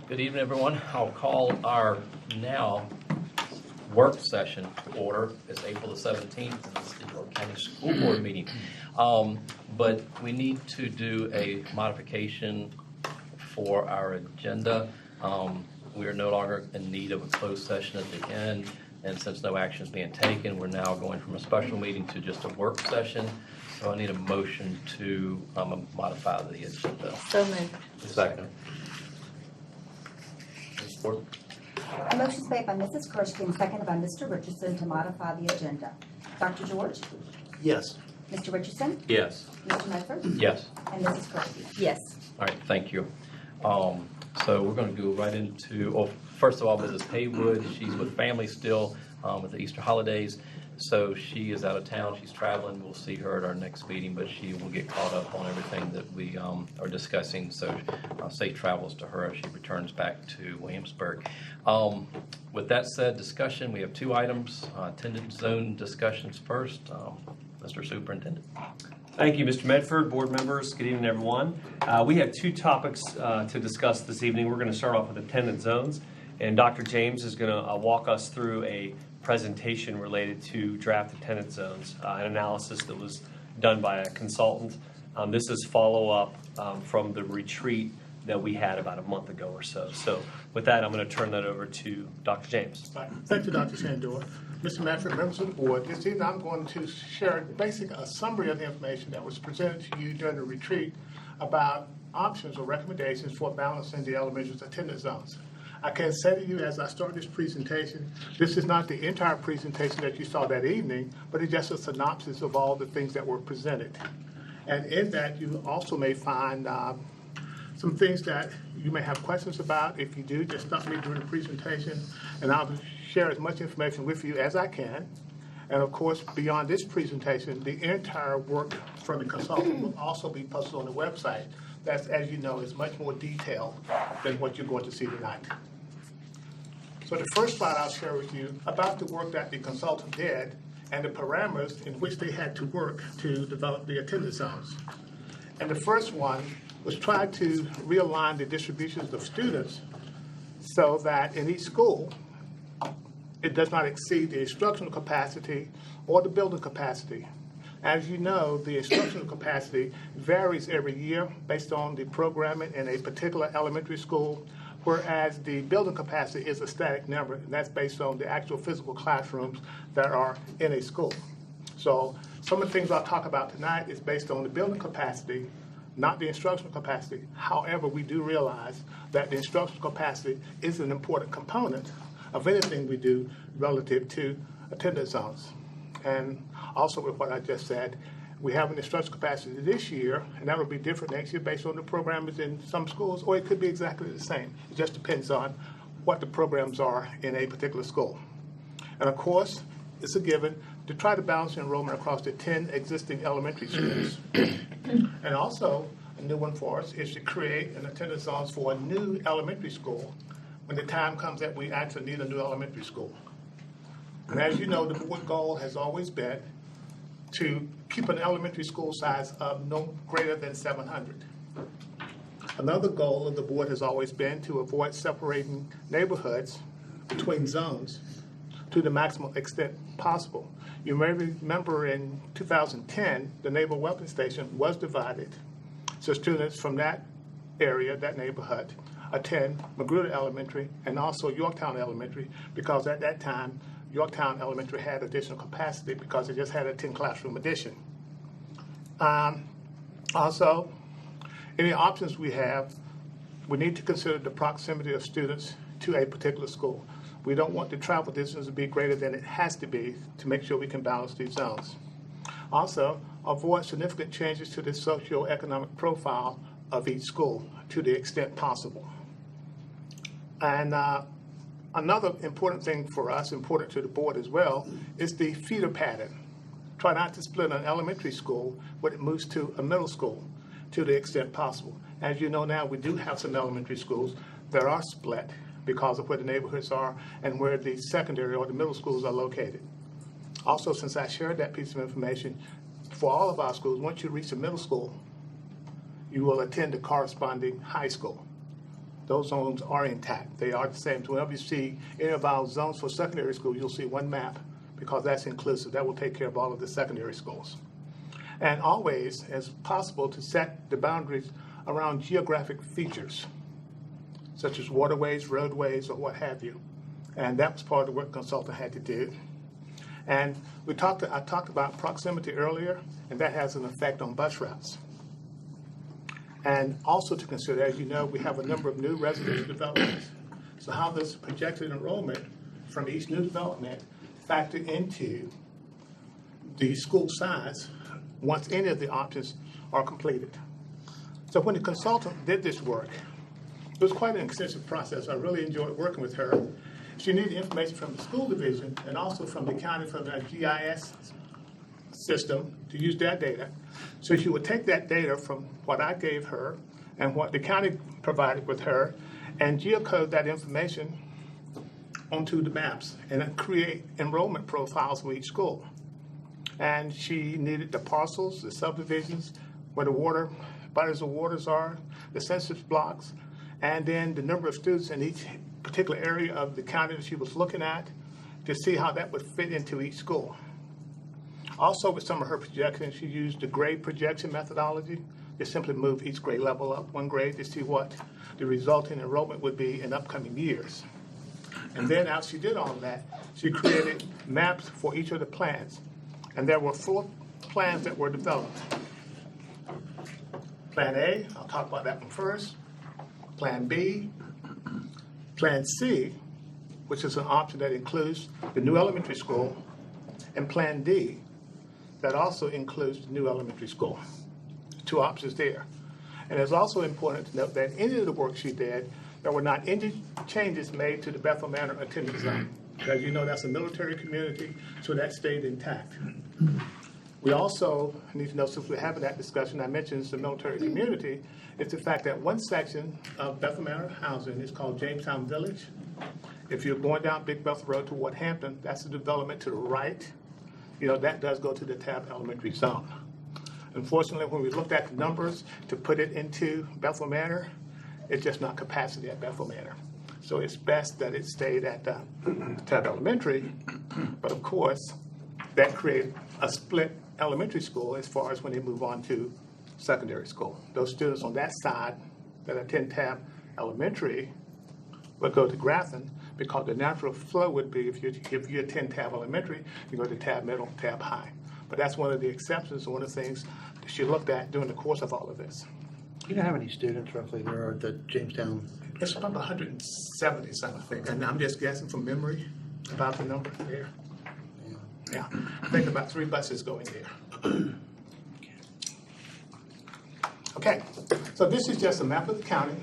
Good evening, everyone. I'll call our now work session to order. It's April the 17th, and it's the York County School Board meeting. But we need to do a modification for our agenda. We are no longer in need of a closed session at the end, and since no action is being taken, we're now going from a special meeting to just a work session. So I need a motion to modify the agenda. So moved. Second. Support. A motion is made by Mrs. Kershke and seconded by Mr. Richardson to modify the agenda. Dr. George? Yes. Mr. Richardson? Yes. Mr. Medford? Yes. And Mrs. Kershke? Yes. All right, thank you. So we're going to go right into, well, first of all, Mrs. Haywood, she's with family still with the Easter holidays. So she is out of town, she's traveling, we'll see her at our next meeting, but she will get caught up on everything that we are discussing. So safe travels to her as she returns back to Williamsburg. With that said, discussion, we have two items, attendance zone discussions first. Mr. Superintendent. Thank you, Mr. Medford, board members. Good evening, everyone. We have two topics to discuss this evening. We're going to start off with attendance zones, and Dr. James is going to walk us through a presentation related to draft attendance zones, an analysis that was done by a consultant. This is follow-up from the retreat that we had about a month ago or so. So with that, I'm going to turn that over to Dr. James. Thank you, Dr. Shandor. Mr. Medford, members of the board, this evening I'm going to share a summary of the information that was presented to you during the retreat about options or recommendations for balancing the elementary attendance zones. I can say to you as I start this presentation, this is not the entire presentation that you saw that evening, but it's just a synopsis of all the things that were presented. And in that, you also may find some things that you may have questions about. If you do, just stop me during the presentation, and I'll share as much information with you as I can. And of course, beyond this presentation, the entire work from the consultant will also be posted on the website. That, as you know, is much more detailed than what you're going to see tonight. So the first slide I'll share with you about the work that the consultant did and the parameters in which they had to work to develop the attendance zones. And the first one was try to realign the distributions of students so that in each school, it does not exceed the instructional capacity or the building capacity. As you know, the instructional capacity varies every year based on the programming in a particular elementary school, whereas the building capacity is a static number, and that's based on the actual physical classrooms that are in a school. So some of the things I'll talk about tonight is based on the building capacity, not the instructional capacity. However, we do realize that the instructional capacity is an important component of anything we do relative to attendance zones. And also with what I just said, we have an instructional capacity this year, and that will be different next year based on the programs in some schools, or it could be exactly the same. It just depends on what the programs are in a particular school. And of course, it's a given to try to balance enrollment across the 10 existing elementary schools. And also, a new one for us is to create an attendance zones for a new elementary school when the time comes that we actually need a new elementary school. And as you know, the board goal has always been to keep an elementary school size of no greater than 700. Another goal of the board has always been to avoid separating neighborhoods between zones to the maximum extent possible. You may remember in 2010, the Naval Weapons Station was divided. So students from that area, that neighborhood, attend Magruder Elementary and also Yorktown Elementary, because at that time, Yorktown Elementary had additional capacity because it just had a 10 classroom addition. Also, any options we have, we need to consider the proximity of students to a particular school. We don't want the travel distance to be greater than it has to be to make sure we can balance these zones. Also, avoid significant changes to the socioeconomic profile of each school to the extent possible. And another important thing for us, important to the board as well, is the feeder pattern. Try not to split an elementary school when it moves to a middle school to the extent possible. As you know now, we do have some elementary schools that are split because of where the neighborhoods are and where the secondary or the middle schools are located. Also, since I shared that piece of information, for all of our schools, once you reach the middle school, you will attend the corresponding high school. those zones are intact. They are the same. So whenever you see any of our zones for secondary school, you'll see one map because that's inclusive. That will take care of all of the secondary schools. And always, as possible, to set the boundaries around geographic features, such as waterways, roadways, or what have you. And that was part of the work the consultant had to do. And I talked about proximity earlier, and that has an effect on bus routes. And also to consider, as you know, we have a number of new residential developments. So how does projected enrollment from each new development factor into the school size once any of the options are completed? So when the consultant did this work, it was quite an extensive process. I really enjoyed working with her. She needed information from the school division and also from the county, from the GIS system to use their data. So she would take that data from what I gave her and what the county provided with her and geocode that information onto the maps and then create enrollment profiles for each school. And she needed the parcels, the subdivisions, where the water, bodies of waters are, the census blocks, and then the number of students in each particular area of the county that she was looking at to see how that would fit into each school. Also, with some of her projections, she used the grade projection methodology to simply move each grade level up one grade to see what the resulting enrollment would be in upcoming years. And then after she did all of that, she created maps for each of the plans. And there were 4 plans that were developed. Plan A, I'll talk about that one first. Plan B, Plan C, which is an option that includes the new elementary school, and Plan D, that also includes the new elementary school. 2 options there. And it's also important to note that any of the work she did, there were not any changes made to the Bethel Manor attendance zone. As you know, that's a military community, so that stayed intact. We also need to know, since we're having that discussion, I mentioned the military community, is the fact that one section of Bethel Manor housing is called Jamestown Village. If you're going down Big Bethel Road toward Hampton, that's the development to the right. You know, that does go to the Tabb Elementary zone. Unfortunately, when we looked at the numbers to put it into Bethel Manor, it's just not capacity at Bethel Manor. So it's best that it stayed at Tabb Elementary, but of course, that created a split elementary school as far as when they move on to secondary school. Those students on that side that attend Tabb Elementary would go to Grafton because the natural flow would be if you attend Tabb Elementary, you go to Tabb Middle, Tabb High. But that's one of the exceptions and one of the things that she looked at during the course of all of this. Do you know how many students roughly there are at the Jamestown? It's about 170 something, I think, and I'm just guessing from memory about the number there. Yeah, I think about 3 buses going there. Okay, so this is just a map of the county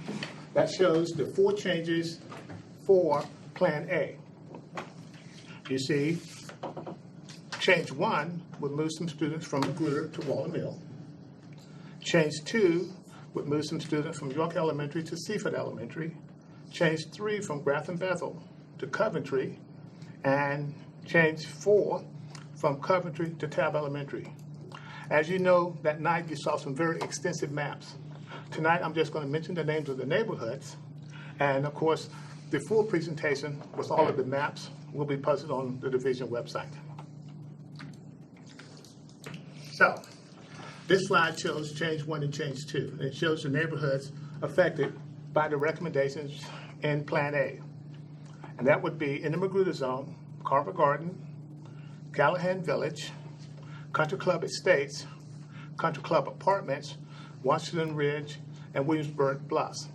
that shows the 4 changes for Plan A. You see, change 1 would move some students from Magruder to Walter Mill. Change 2 would move some students from York Elementary to Seaford Elementary. Change 3 from Grafton Bethel to Coventry. And change 4 from Coventry to Tabb Elementary. As you know, that night you saw some very extensive maps. Tonight I'm just going to mention the names of the neighborhoods. And of course, the full presentation with all of the maps will be posted on the division website. So, this slide shows change 1 and change 2. It shows the neighborhoods affected by the recommendations in Plan A. And that would be in the Magruder zone, Carver Garden, Callahan Village, Country Club Estates, Country Club Apartments, Washington Ridge, and Williamsburg Bluffs.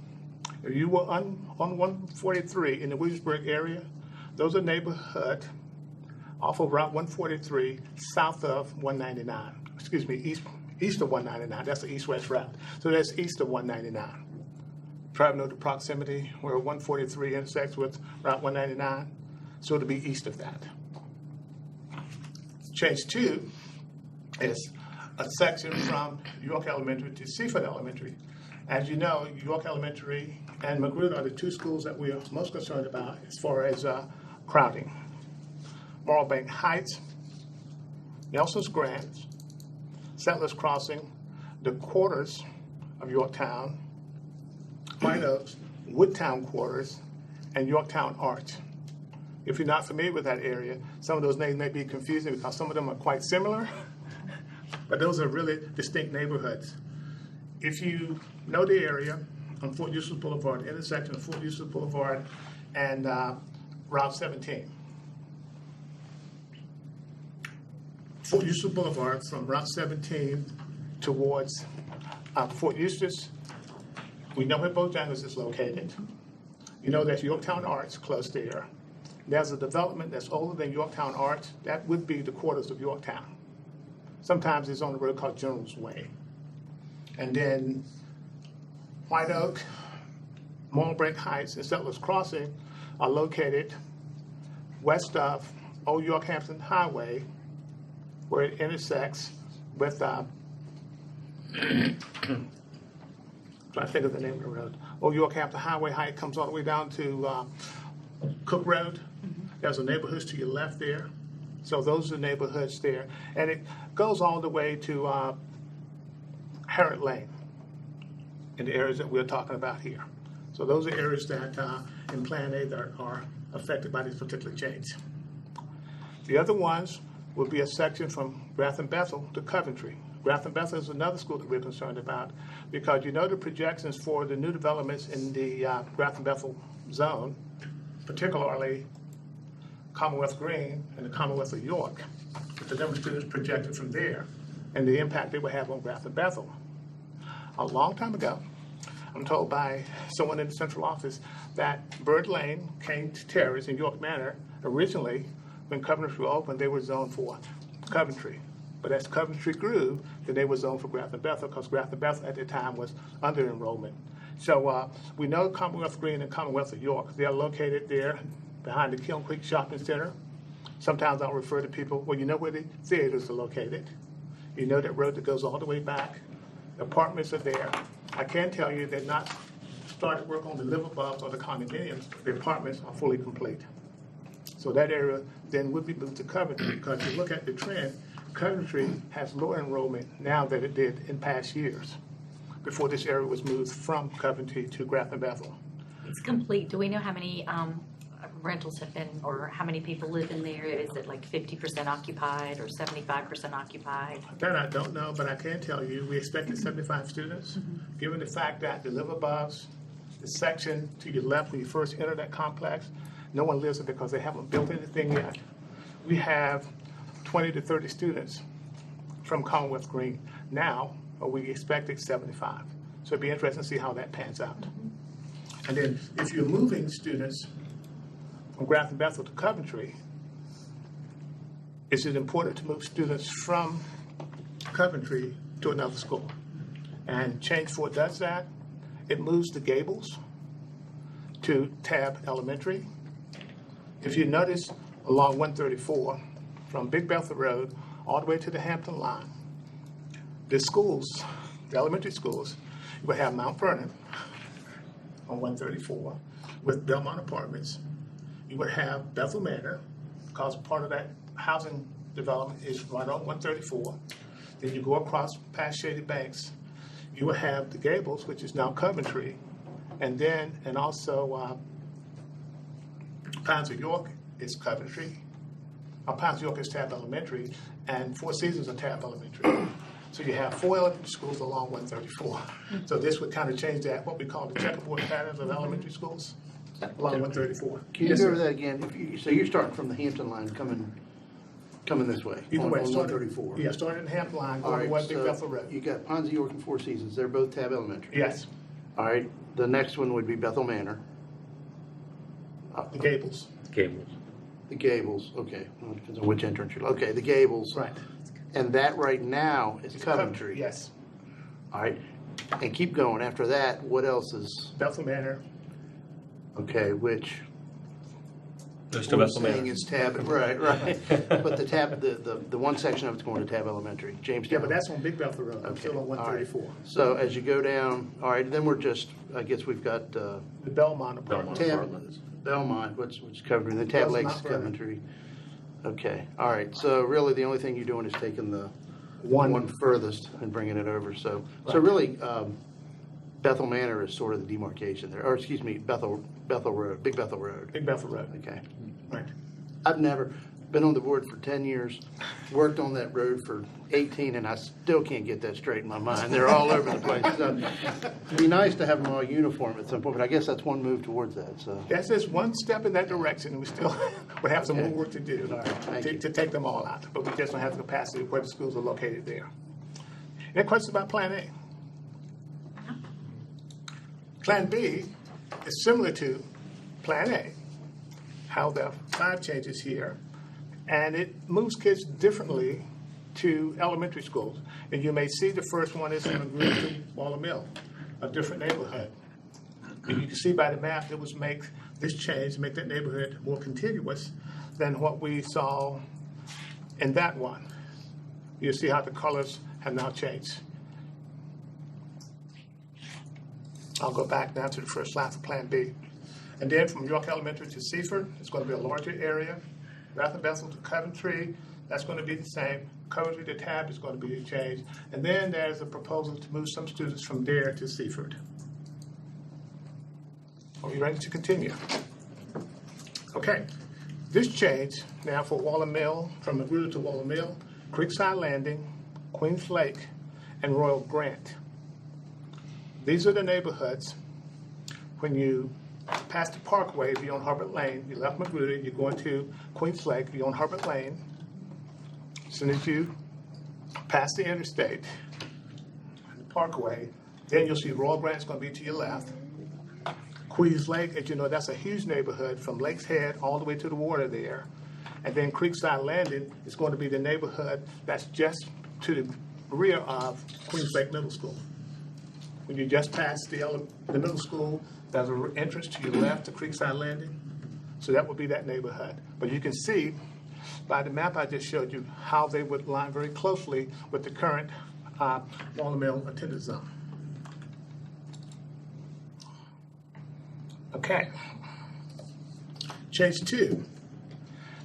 If you were on 143 in the Williamsburg area, those are neighborhoods off of Route 143 south of 199. Excuse me, east of 199. That's the east-west route. So that's east of 199. Try to know the proximity where 143 intersects with Route 199. So it'll be east of that. Change 2 is a section from York Elementary to Seaford Elementary. As you know, York Elementary and Magruder are the 2 schools that we are most concerned about as far as crowding. Marlbank Heights, Nelson's Grant, Settlers Crossing, the quarters of Yorktown, White Oaks, Woodtown Quarters, and Yorktown Arch. If you're not familiar with that area, some of those names may be confusing because some of them are quite similar, but those are really distinct neighborhoods. If you know the area on Fort Eustis Boulevard, intersection of Fort Eustis Boulevard and Route 17. Fort Eustis Boulevard from Route 17 towards Fort Eustis, we know where Bojangles is located. You know there's Yorktown Arch close there. There's a development that's older than Yorktown Arch. That would be the quarters of Yorktown. Sometimes it's on the road called General's Way. And then White Oak, Mullenbrink Heights, and Settlers Crossing are located west of Old Yorkhampton Highway, where it intersects with, trying to think of the name of the road. Old Yorkhampton Highway, how it comes all the way down to Cook Road. There's a neighborhood to your left there. So those are the neighborhoods there. And it goes all the way to Harrod Lane in the areas that we're talking about here. So those are areas that in Plan A that are affected by these particular changes. The other ones would be a section from Grafton Bethel to Coventry. Grafton Bethel is another school that we're concerned about because you know the projections for the new developments in the Grafton Bethel zone, particularly Commonwealth Green and the Commonwealth of York, with the number of students projected from there and the impact they would have on Grafton Bethel. A long time ago, I'm told by someone in the central office that Bird Lane, Kane Terrace, and York Manor, originally, when Coventry opened, they were zoned for Coventry. But as Coventry grew, then they were zoned for Grafton Bethel because Grafton Bethel at the time was under enrollment. So we know Commonwealth Green and Commonwealth of York. They are located there behind the Kiln Creek Shopping Center. Sometimes I'll refer to people, well, you know where the theaters are located. You know that road that goes all the way back. The apartments are there. I can tell you they've not started work on the live above or the condominiums. The apartments are fully complete. So that area then would be moved to Coventry because if you look at the trend, Coventry has lower enrollment now than it did in past years before this area was moved from Coventry to Grafton Bethel. It's complete. Do we know how many rentals have been, or how many people live in there? Is it like 50% occupied or 75% occupied? That I don't know, but I can tell you, we expected 75 students. Given the fact that the live aboves, the section to your left when you first enter that complex, no one lives there because they haven't built anything yet. We have 20 to 30 students from Commonwealth Green now, but we expected 75. So it'd be interesting to see how that pans out. And then if you're moving students from Grafton Bethel to Coventry, is it important to move students from Coventry to another school? And Change 4 does that. It moves the Gables to Tab Elementary. If you notice along 134, from Big Bethel Road all the way to the Hampton line, the schools, the elementary schools, you will have Mount Vernon on 134 with Belmont Apartments. You would have Bethel Manor, because part of that housing development is right on 134. Then you go across past Shady Banks. You would have the Gables, which is now Coventry, and also Pines of York is Coventry. Pines of York is Tab Elementary, and Four Seasons are Tab Elementary. So you have 4 elementary schools along 134. So this would kind of change that, what we call the checkerboard patterns of elementary schools along 134. Can you Yes, go sir. over that again? So you're starting from the Hampton line coming this way, Either on way, 134. Yeah, starting in Hampton Line, All going right, towards Big so Bethel Road. you got Ponzi York and Four Seasons. They're both Tab Elementary. Yes, All right, the next one would be Bethel Manor. the Gables. Gables. The Gables, okay. Well, it depends on which entrance you're, okay, the Gables. Right. And that right now is It's Coventry. Yes. All right, and keep going. After that, what else is, Bethel Manor, okay, which There's to we're Bethel saying Manor. is Tab, right. But the Tab, the one section of it's going to Tab Elementary, Jamestown. yeah, but that's on Big Bethel Road, I'm Okay, still on all right. 134. So as you go down, all right, then we're just, I guess we've got The Belmont Apartments. Tab, Belmont, which is Coventry, and then Tab That's Lakes, Mount Vernon. Coventry. Okay, all right, so really the only thing you're doing is taking the One. one furthest and bringing it over, so Right. really, Bethel Manor is sort of the demarcation there, or excuse me, Bethel Road, Big Bethel Road. Big Bethel Road. Okay. Right. I've never been on the board for 10 years, worked on that road for 18, and I still can't get that straight in my mind. They're all over the place. So it'd be nice to have them all uniform at some point, but I guess that's one move towards that, so. That's just one step in that direction. We still would have some more work to do All right, thank you. to take them all out, but we just don't have the capacity where the schools are located there. Any questions about Plan A? Plan B is similar to Plan A, how there are 5 changes here, and it moves kids differently to elementary schools. And you may see the first one is in Green to Waller Mill, a different neighborhood. And you can see by the map, it was make this change, make that neighborhood more contiguous than what we saw in that one. You see how the colors have now changed. I'll go back now to the first slide for Plan B. And then from York Elementary to Seaford, it's going to be a larger area. Rathrum Bethel to Coventry, that's going to be the same. Coventry to Tab is going to be a change. And then there's a proposal to move some students from there to Seaford. Are we ready to continue? Okay, this change now for Waller Mill, from Magruder to Waller Mill, Creekside Landing, Queens Lake, and Royal Grant. These are the neighborhoods. When you pass the Parkway, if you're on Harbert Lane, you left Magruder, you're going to Queens Lake, you're on Harbert Lane. As soon as you pass the interstate, the Parkway, then you'll see Royal Grant's going to be to your left. Queens Lake, as you know, that's a huge neighborhood from Lake's Head all the way to the water there. And then Creekside Landing is going to be the neighborhood that's just to the rear of Queens Lake Middle School. When you just pass the middle school, there's an entrance to your left to Creekside Landing. So that would be that neighborhood. But you can see by the map I just showed you how they would line very closely with the current Waller Mill attendance zone. Okay. Change 2.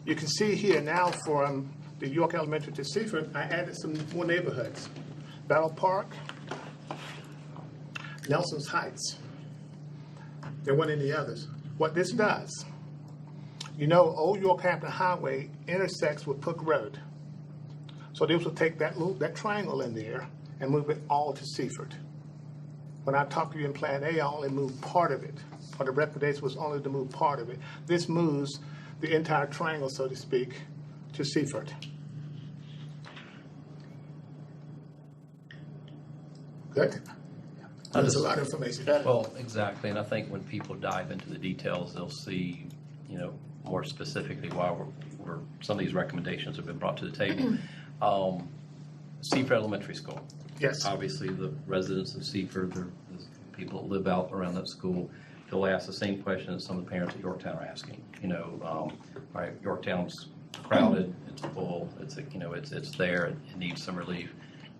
You can see here now from the York Elementary to Seaford, I added some more neighborhoods. Battle Park, Nelson's Heights. There weren't any others. What this does, you know, Old Yorkhampton Highway intersects with Pook Road. So this will take that triangle in there and move it all to Seaford. When I talked to you in Plan A, I only moved part of it, or the recommendation was only to move part of it. This moves the entire triangle, so to speak, to Seaford. Good? That's a lot of information. Well, exactly, and I think when people dive into the details, they'll see, more specifically why some of these recommendations have been brought to the table. Seaford Elementary School. Yes. Obviously, the residents of Seaford, the people that live out around that school, they'll ask the same question that some of the parents at Yorktown are asking. Right, Yorktown's crowded, it's full, it's there, it needs some relief.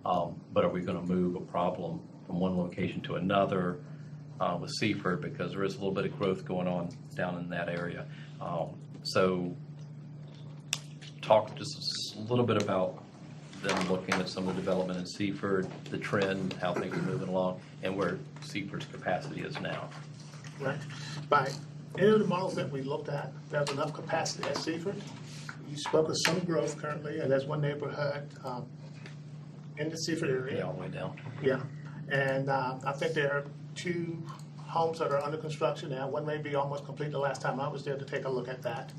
But are we going to move a problem from one location to another with Seaford, because there is a little bit of growth going on down in that area. So talk just a little bit about them looking at some of the development in Seaford, the trend, how things are moving along, and where Seaford's capacity is now. Right. By any of the models that we looked at, there's enough capacity at Seaford. You spoke of some growth currently, and there's one neighborhood in the Seaford area. Yeah, all the way down. Yeah, and I think there are 2 homes that are under construction now. One may be almost complete the last time I was there to take a look at that.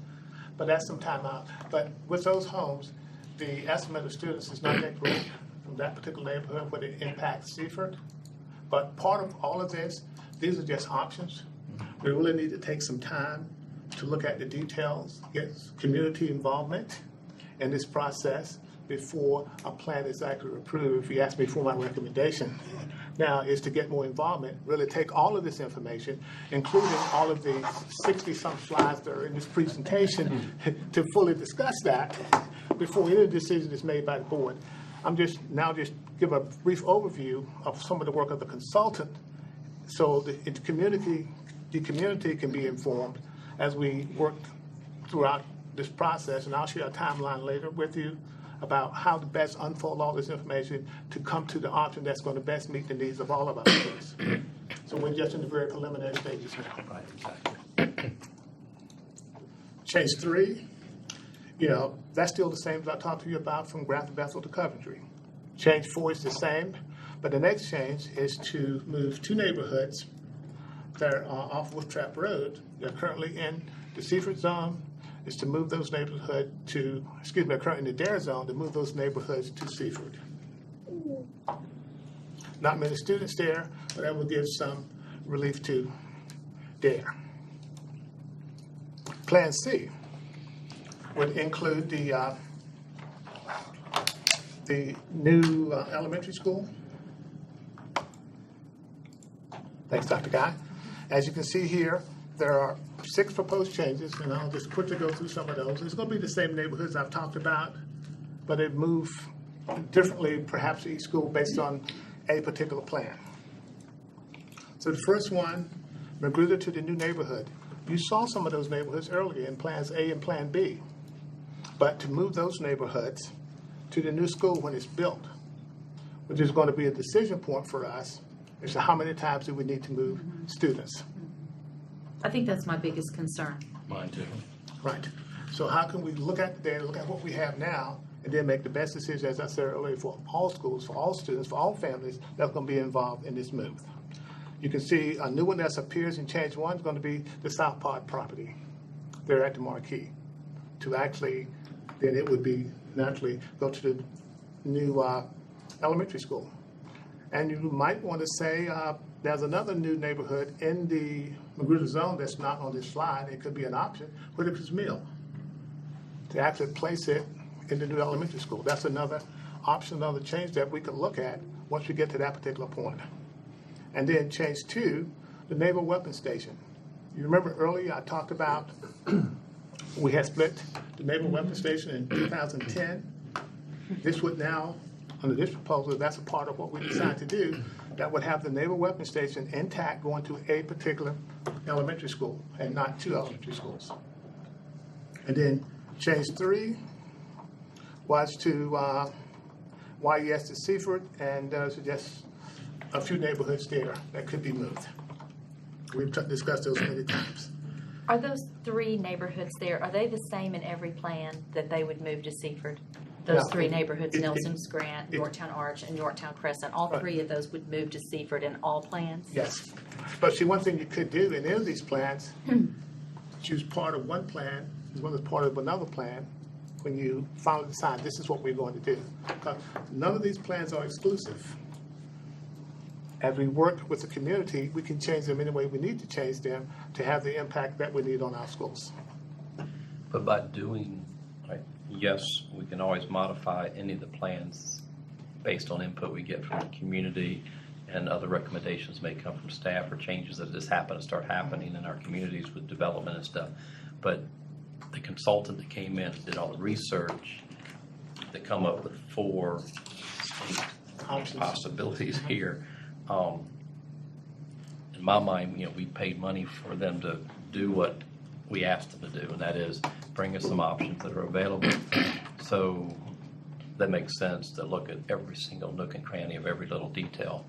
But that's some time out. But with those homes, the estimate of students is not that great from that particular neighborhood where it impacts Seaford. But part of all of this, these are just options. We really need to take some time to look at the details, get community involvement in this process before a plan is actually approved. If you ask me for my recommendation now, is to get more involvement, really take all of this information, including all of the 60-some slides that are in this presentation, to fully discuss that before any decision is made by the board. I'm just give a brief overview of some of the work of the consultant, so the community can be informed as we work throughout this process. And I'll share a timeline later with you about how to best unfold all this information to come to the option that's going to best meet the needs of all of us. So we're just in the very preliminary stages now. Right, exactly. Change 3, that's still the same as I talked to you about from Grafton Bethel to Coventry. Change 4 is the same, but the next change is to move 2 neighborhoods that are off Wolf Trap Road. They're currently in the Seaford zone, is to move those neighborhoods they're currently in the Dare zone, to move those neighborhoods to Seaford. Not many students there, but that will give some relief to Dare. Plan C would include the new elementary school. Thanks, Dr. Guy. As you can see here, there are 6 proposed changes, and I'll just quickly go through some of those. It's going to be the same neighborhoods I've talked about, but it move differently, perhaps each school based on a particular plan. So the first one, Magruder to the new neighborhood. You saw some of those neighborhoods earlier in Plans A and Plan B. But to move those neighborhoods to the new school when it's built, which is going to be a decision point for us, is how many times do we need to move students? I think that's my biggest concern. Mine too. Right. So how can we look at the data, look at what we have now, and then make the best decision, as I said earlier, for all schools, for all students, for all families that's going to be involved in this move. You can see a new one that appears in change 1 is going to be the South Pod property. They're at the Marquee. To actually, then it would be naturally go to the new elementary school. And you might want to say there's another new neighborhood in the Magruder zone that's not on this slide. It could be an option, Whitaker's Mill, to actually place it in the new elementary school. That's another option, another change that we could look at once we get to that particular point. And then change 2, the Naval Weapons Station. You remember earlier I talked about we had split the Naval Weapons Station in 2010. This would now, under this proposal, that's a part of what we decided to do, that would have the Naval Weapons Station intact going to a particular elementary school and not 2 elementary schools. And then change 3 was to YES to Seaford, and suggest a few neighborhoods there that could be moved. We've discussed those many times. Are those 3 neighborhoods there, are they the same in every plan that they would move to Seaford? Those No. 3 neighborhoods, It- Nelson's Grant, Yorktown Arch, and Yorktown Crescent, all Right. 3 of those would move to Seaford in all plans? Yes. But see, one thing you could do in any of these plans, choose part of one plan as well as part of another plan when you finally decide this is what we're going to do. Because none of these plans are exclusive. As we work with the community, we can change them any way we need to change them to have the impact that we need on our schools. But by doing, right, yes, we can always modify any of the plans based on input we get from the community, and other recommendations may come from staff or changes that just happen to start happening in our communities with development and stuff. But the consultant that came in and did all the research, to come up with 4 Options. possibilities here. In my mind, we paid money for them to do what we asked them to do, and that is bring us some options that are available. So that makes sense to look at every single nook and cranny of every little detail,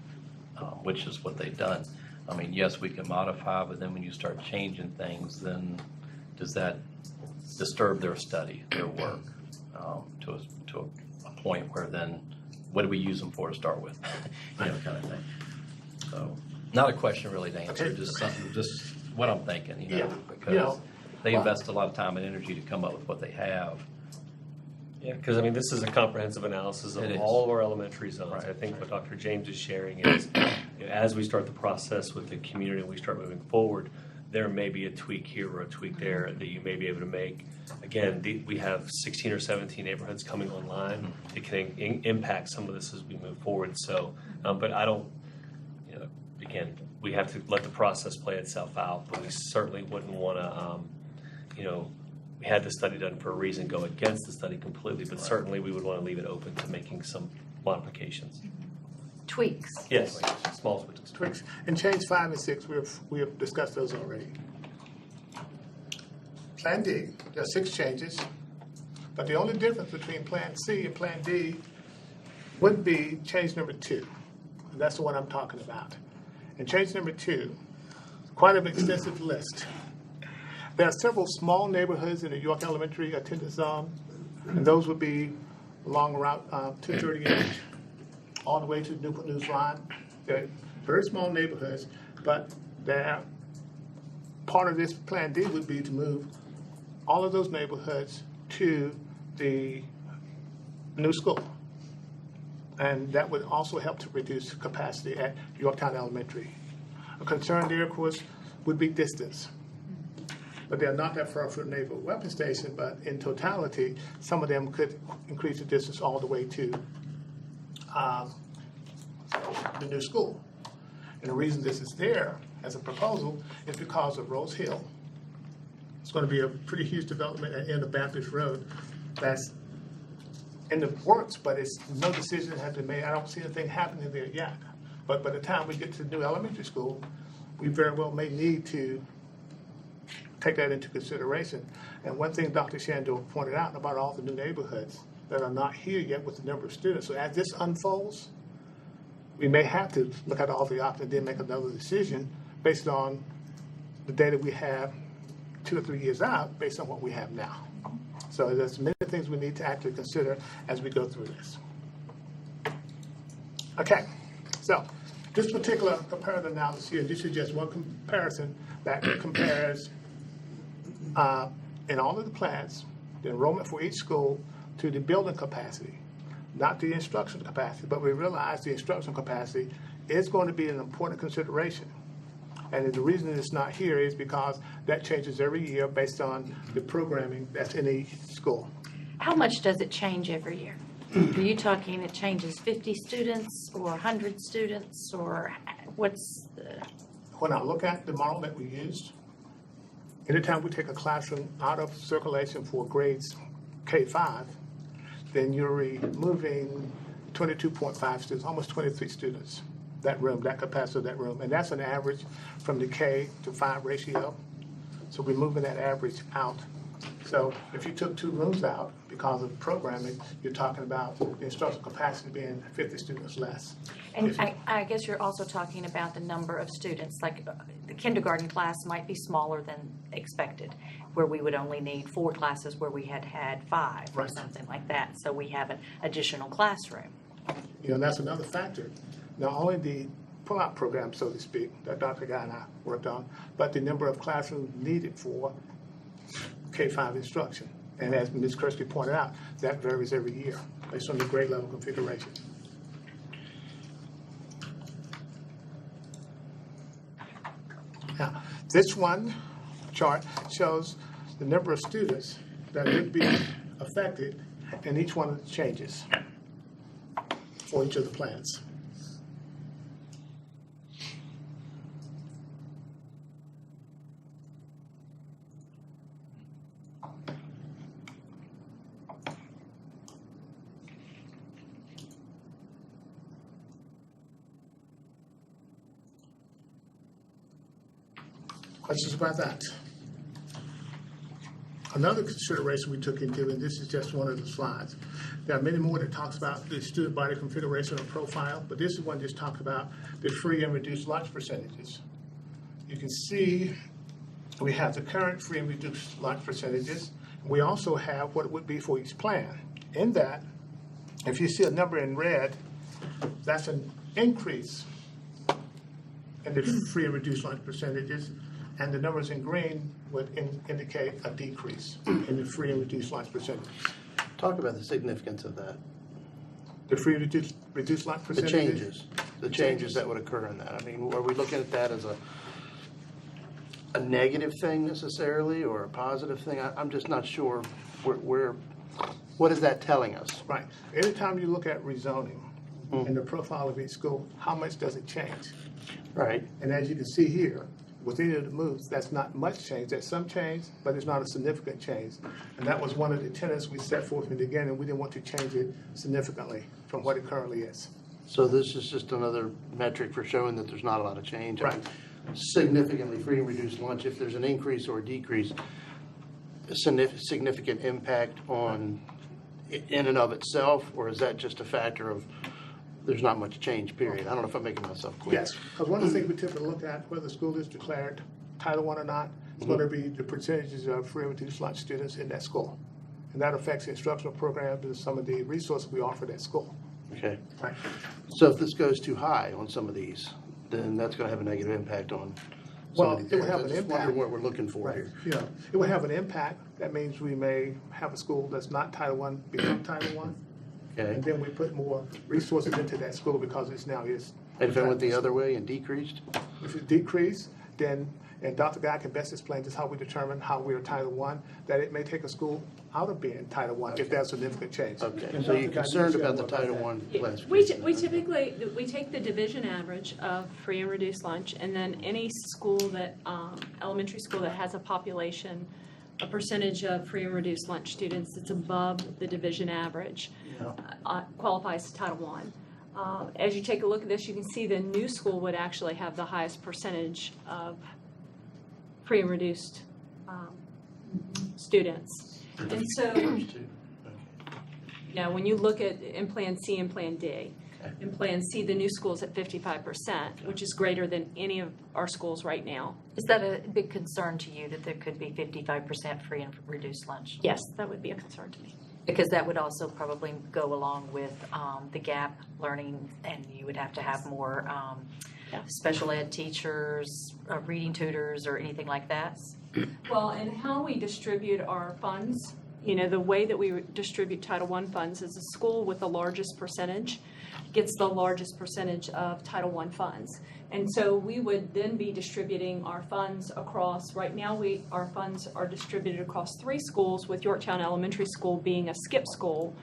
which is what they've done. I mean, yes, we can modify, but then when you start changing things, then does that disturb their study, their work, to a point where then what do we use them for to start with? Kind of thing. So, not a question really to answer, just something, just what I'm thinking, Yeah. because they invest a lot of time and energy to come up with what they have. Yeah, because I mean, this is a comprehensive analysis of It is. all of our elementary zones. Right, I think right. what Dr. James is sharing is, as we start the process with the community and we start moving forward, there may be a tweak here or a tweak there that you may be able to make. Again, we have 16 or 17 neighborhoods coming online. It can impact some of this as we move forward. So, but I don't, again, we have to let the process play itself out, but we certainly wouldn't want to, we had the study done for a reason, go against the study completely, but certainly we would want to leave it open to making some modifications. Tweaks. Yes, small switches. Tweaks. And change 5 and 6, we have discussed those already. Plan D, there are 6 changes, but the only difference between Plan C and Plan D would be change number 2. And that's the one I'm talking about. And change number 2, quite an extensive list. There are several small neighborhoods in the York Elementary attendance zone, and those would be along Route 238, all the way to Newport News line. They're very small neighborhoods, but they're, part of this Plan D would be to move all of those neighborhoods to the new school. And that would also help to reduce capacity at Yorktown Elementary. A concern there, of course, would be distance. But they're not that far from the Naval Weapons Station, but in totality, some of them could increase the distance all the way to the new school. And the reason this is there as a proposal is because of Rose Hill. It's going to be a pretty huge development at the end of Baptist Road that's in the works, but it's no decision has been made. I don't see anything happening there yet. But by the time we get to the new elementary school, we very well may need to take that into consideration. And one thing Dr. Shandor pointed out about all the new neighborhoods that are not here yet with the number of students. So as this unfolds, we may have to look at all the options and then make another decision based on the data we have 2 or 3 years out based on what we have now. So there's many things we need to actually consider as we go through this. Okay, so this particular comparative analysis here, this is just one comparison that compares in all of the plans, the enrollment for each school to the building capacity, not the instructional capacity, but we realize the instructional capacity is going to be an important consideration. And the reason it's not here is because that changes every year based on the programming that's in each school. How much does it change every year? Are you talking it changes 50 students or 100 students, or what's the? When I look at the model that we used, anytime we take a classroom out of circulation for grades K-5, then you're removing 22.5 students, almost 23 students, that room, that capacity of that room. And that's an average from the K to 5 ratio. So we're moving that average out. So if you took 2 rooms out because of programming, you're talking about the instructional capacity being 50 students less. And I guess you're also talking about the number of students, like the kindergarten class might be smaller than expected, where we would only need 4 classes where we had 5 or Right. something like that. So we have an additional classroom. You know, and that's another factor. Not only the pull-out program, so to speak, that Dr. Guy and I worked on, but the number of classrooms needed for K-5 instruction. And as Ms. Kirsty pointed out, that varies every year based on the grade level configuration. Now, this one chart shows the number of students that would be affected in each one of the changes for each of the plans. Questions about that? Another consideration we took into, and this is just one of the slides, there are many more that talks about the student body configuration or profile, but this is one just talks about the free and reduced lunch percentages. You can see we have the current free and reduced lunch percentages. We also have what it would be for each plan. In that, if you see a number in red, that's an increase in the free and reduced lunch percentages. And the numbers in green would indicate a decrease in the free and reduced lunch percentages. Talk about the significance of that. The free and reduced lunch The percentages? changes that would occur in that. I mean, are we looking at that as a negative thing necessarily or a positive thing? I'm just not sure what is that telling us? Right. Anytime you look at rezoning in the profile of each school, how much does it change? Right. And as you can see here, with any of the moves, that's not much change. There's some change, but it's not a significant change. And that was one of the tenets we set forth in the beginning. We didn't want to change it significantly from what it currently is. So this is just another metric for showing that there's not a lot of change. Right. Significantly free and reduced lunch, if there's an increase or a decrease, a significant impact on in and of itself, or is that just a factor of there's not much change, period. I don't know if I'm making myself clear. Yes, because one of the things we typically look at, whether the school is declared Title I or not, is going to be the percentages of free and reduced lunch students in that school. And that affects the instructional programs and some of the resources we offer at school. Okay. Right. So if this goes too high on some of these, then that's going to have a negative impact on some Well, of these it would areas. have I an just impact. wonder what we're looking for here. You know, it would have an impact. That means we may have a school that's not Title I become Title I. Okay. And then we put more resources into that school because it's now is. And if it went the other way and decreased? If it decreased, then, and Dr. Guy can best explain just how we determine how we're Title I, that it may take a school out of being Title I if there's significant change. Okay, And so you're Dr. Guy, concerned you share about the more Title that. I classification? We typically, we take the division average of free and reduced lunch, and then any school that, elementary school that has a population, a percentage of free and reduced lunch students that's above the division average qualifies to Title I. As you take a look at this, you can see the new school would actually have the highest percentage of free and reduced students. And so, First two. now, when you look at in Plan C and Plan D, in Plan C, the new school's at 55%, which is greater than any of our schools right now. Is that a big concern to you that there could be 55% free and reduced lunch? Yes, that would be a concern to me. Because that would also probably go along with the gap learning, and you would have to have more Yeah. special ed teachers, reading tutors, or anything like that. Well, and how we distribute our funds, the way that we distribute Title I funds is a school with the largest percentage gets the largest percentage of Title I funds. And so we would then be distributing our funds across, right now our funds are distributed across 3 schools, with Yorktown Elementary School being a skip school.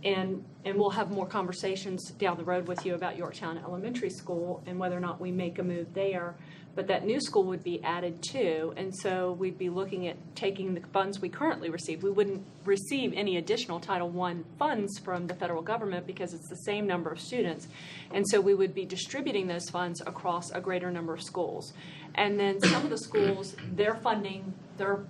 And we'll have more conversations down the road with you about Yorktown Elementary School and whether or not we make a move there. But that new school would be added to, and so we'd be looking at taking the funds we currently receive. We wouldn't receive any additional Title I funds from the federal government because it's the same number of students. And so we would be distributing those funds across a greater number of schools. And then some of the schools, their funding, their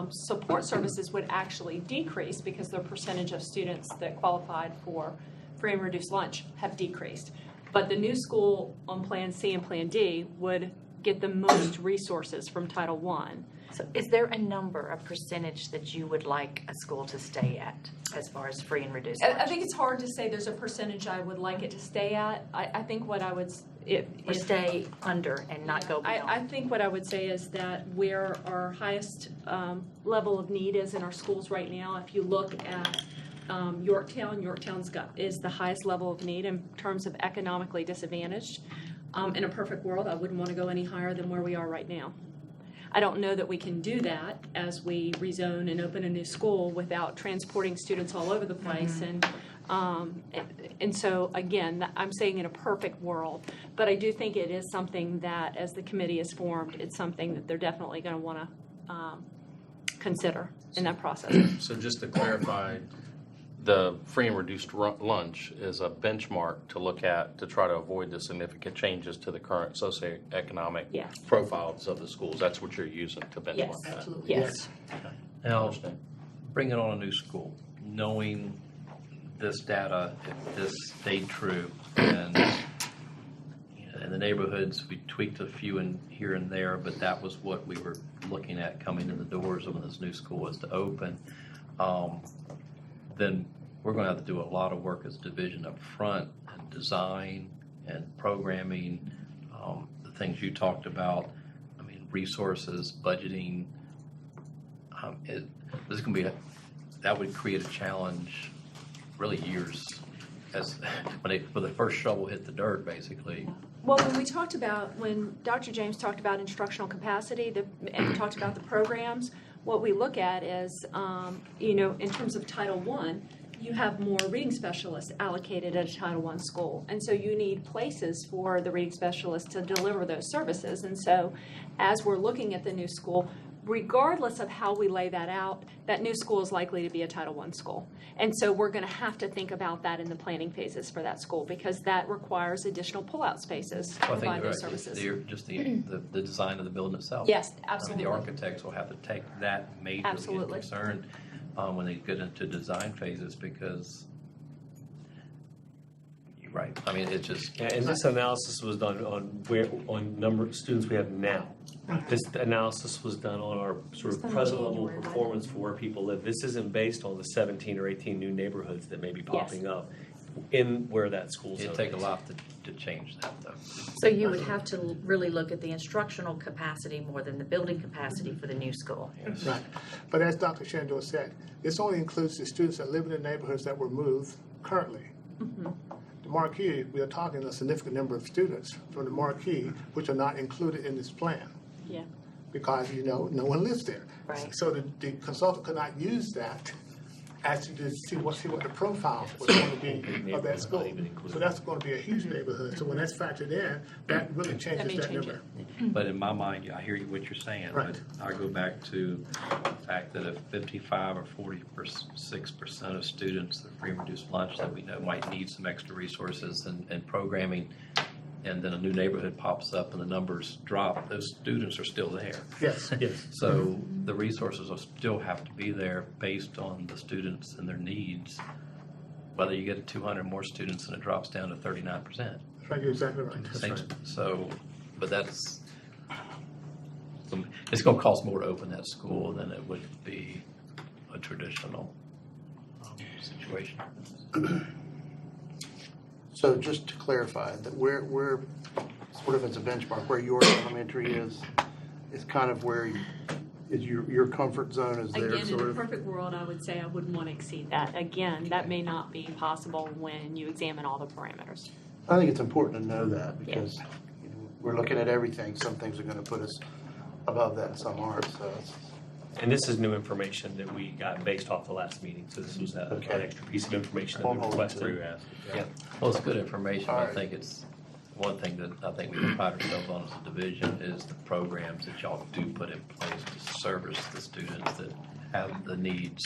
support services would actually decrease because their percentage of students that qualified for free and reduced lunch have decreased. But the new school on Plan C and Plan D would get the most resources from Title I. So is there a number, a percentage that you would like a school to stay at as far as free and reduced lunch? I think it's hard to say there's a percentage I would like it to stay at. I think what I would, Or stay under and not go beyond? I think what I would say is that where our highest level of need is in our schools right now, if you look at Yorktown's is the highest level of need in terms of economically disadvantaged. In a perfect world, I wouldn't want to go any higher than where we are right now. I don't know that we can do that as we rezone and open a new school without transporting students all over the place. And so, again, I'm saying in a perfect world, but I do think it is something that, as the committee is formed, it's something that they're definitely going to want to consider in that process. So just to clarify, the free and reduced lunch is a benchmark to look at to try to avoid the significant changes to the current socioeconomic Yes. profiles of the schools. That's what you're using to benchmark Yes. that. Absolutely. Yes. Now, Understand. bringing on a new school, knowing this data, if this stayed true, and in the neighborhoods, we tweaked a few in here and there, but that was what we were looking at coming in the doors when this new school was to open. Then we're going to have to do a lot of work as a division up front, and design and programming, the things you talked about. I mean, resources, budgeting. This is going to be that would create a challenge, really years, as when the first shovel hit the dirt, basically. Well, when Dr. James talked about instructional capacity and talked about the programs, what we look at is, in terms of Title I, you have more reading specialists allocated at a Title I school. And so you need places for the reading specialists to deliver those services. And so as we're looking at the new school, regardless of how we lay that out, that new school is likely to be a Title I school. And so we're going to have to think about that in the planning phases for that school, because that requires additional pull-out spaces to I think provide you're those right. services. Just the design of the building itself. Yes, I mean, absolutely. the architects will have to take that majorly into Absolutely. concern when they get into design phases, because Right. I mean, it just, And this analysis was done on number of students we have now. This analysis was done on our sort of present level of performance for where people live. This isn't based on the 17 or 18 new neighborhoods that may be popping up in where that school's. it'd take a lot to change that, though. So you would have to really look at the instructional capacity more than the building capacity for the new school. Right. But as Dr. Shandor said, this only includes the students that live in the neighborhoods that were moved currently. The Marquee, we are talking a significant number of students from the Marquee, which are not included in this plan Yeah. because, no one lives there. Right. So the consultant could not use that as to see what the profile was going to be of that school. So that's going to be a huge neighborhood. So when that's factored in, that really That changes may that change number. But in my mind, I hear what you're saying. Right. But I go back to the fact that if 55 or 46% of students at free and reduced lunch that we know might need some extra resources and programming, and then a new neighborhood pops up and the numbers drop, those students are still there. Yes. Yes. So the resources will still have to be there based on the students and their needs. Whether you get 200 more students and it drops down to 39%. That's right, you're exactly right. Same- So, but that's, it's gonna cost more to open that school than it would be a traditional situation. So just to clarify, that we're sort of as a benchmark, where your elementary is kind of where is your comfort zone is there, Again, in sort a of? perfect world, I would say I wouldn't want to exceed that. Again, that may not be possible when you examine all the parameters. I think it's important to know that because we're looking at everything. Some things are going to put us above that and some aren't, so. And this is new information that we got based off the last meeting, so this was an Okay. extra piece of information that we Won't hold it to requested. Yeah, well, it's good information. All I right. think it's, one thing that I think we can pride ourselves on as a division is the programs that y'all do put in place to service the students that have the needs,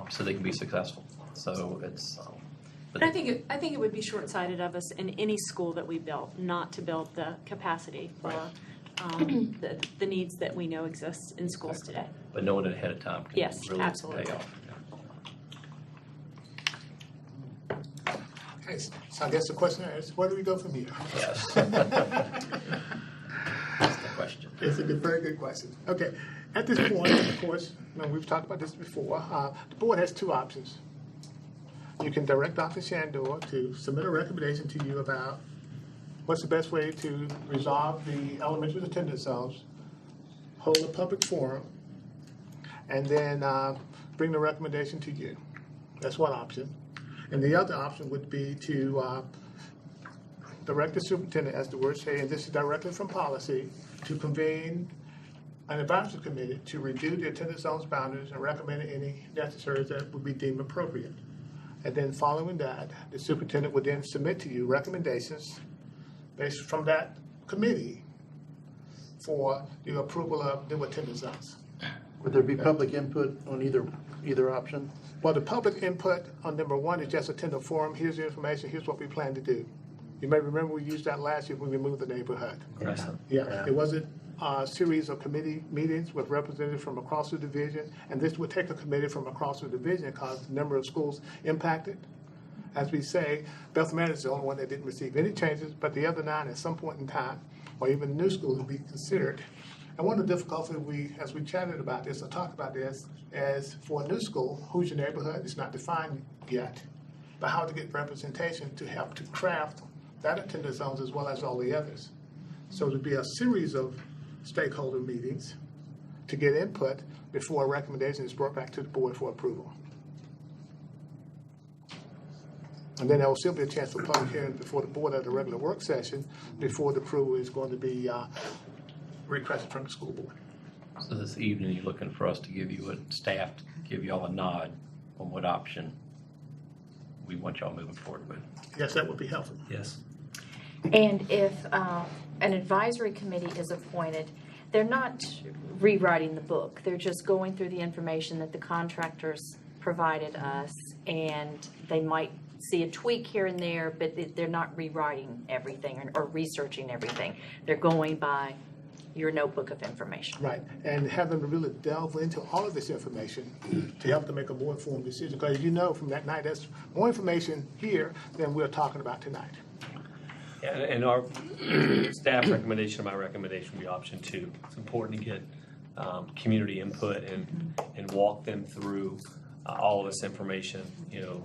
so they can be successful. So it's, But I think it would be short-sighted of us in any school that we built, not to build the capacity for the needs that we know exist in schools today. but knowing it ahead of time can Yes, really absolutely. pay off. Okay, so I guess the question is, where do we go from here? Yes. That's the question. It's a very good question. Okay, at this point, of course, we've talked about this before. The board has two options. You can direct Dr. Shandor to submit a recommendation to you about what's the best way to resolve the elementary attendance zones, hold a public forum, and then bring the recommendation to you. That's one option. And the other option would be to direct the superintendent, as the words say, and this is directly from policy, to convene an advisory committee to review the attendance zones boundaries and recommend any necessary that would be deemed appropriate. And then following that, the superintendent would then submit to you recommendations based from that committee for the approval of new attendance zones. Would there be public input on either option? Well, the public input on number one is just attend a forum, here's the information, here's what we plan to do. You may remember we used that last year when we moved the neighborhood. Yeah, it wasn't a series of committee meetings with representatives from across the division, and this would take a committee from across the division because the number of schools impacted. As we say, Beth Manor is the only one that didn't receive any changes, but the other 9 at some point in time, or even the new schools, will be considered. And one of the difficulties as we chatted about this or talked about this, is for a new school, who's your neighborhood? It's not defined yet, but how to get representation to help to craft that attendance zones as well as all the others. So there'd be a series of stakeholder meetings to get input before a recommendation is brought back to the board for approval. And then there will still be a chance for public hearing before the board at the regular work session before the approval is going to be requested from the school board. So this evening, you're looking for us to give you a staff, to give y'all a nod on what option we want y'all moving forward with. Yes, that would be helpful. Yes. And if an advisory committee is appointed, they're not rewriting the book. They're just going through the information that the contractors provided us, and they might see a tweak here and there, but they're not rewriting everything or researching everything. They're going by your notebook of information. Right, and have them really delve into all of this information to help them make a more informed decision. Because you know from that night, there's more information here than we're talking about tonight. And our staff recommendation, my recommendation would be option 2. It's important to get community input and walk them through all of this information. You know,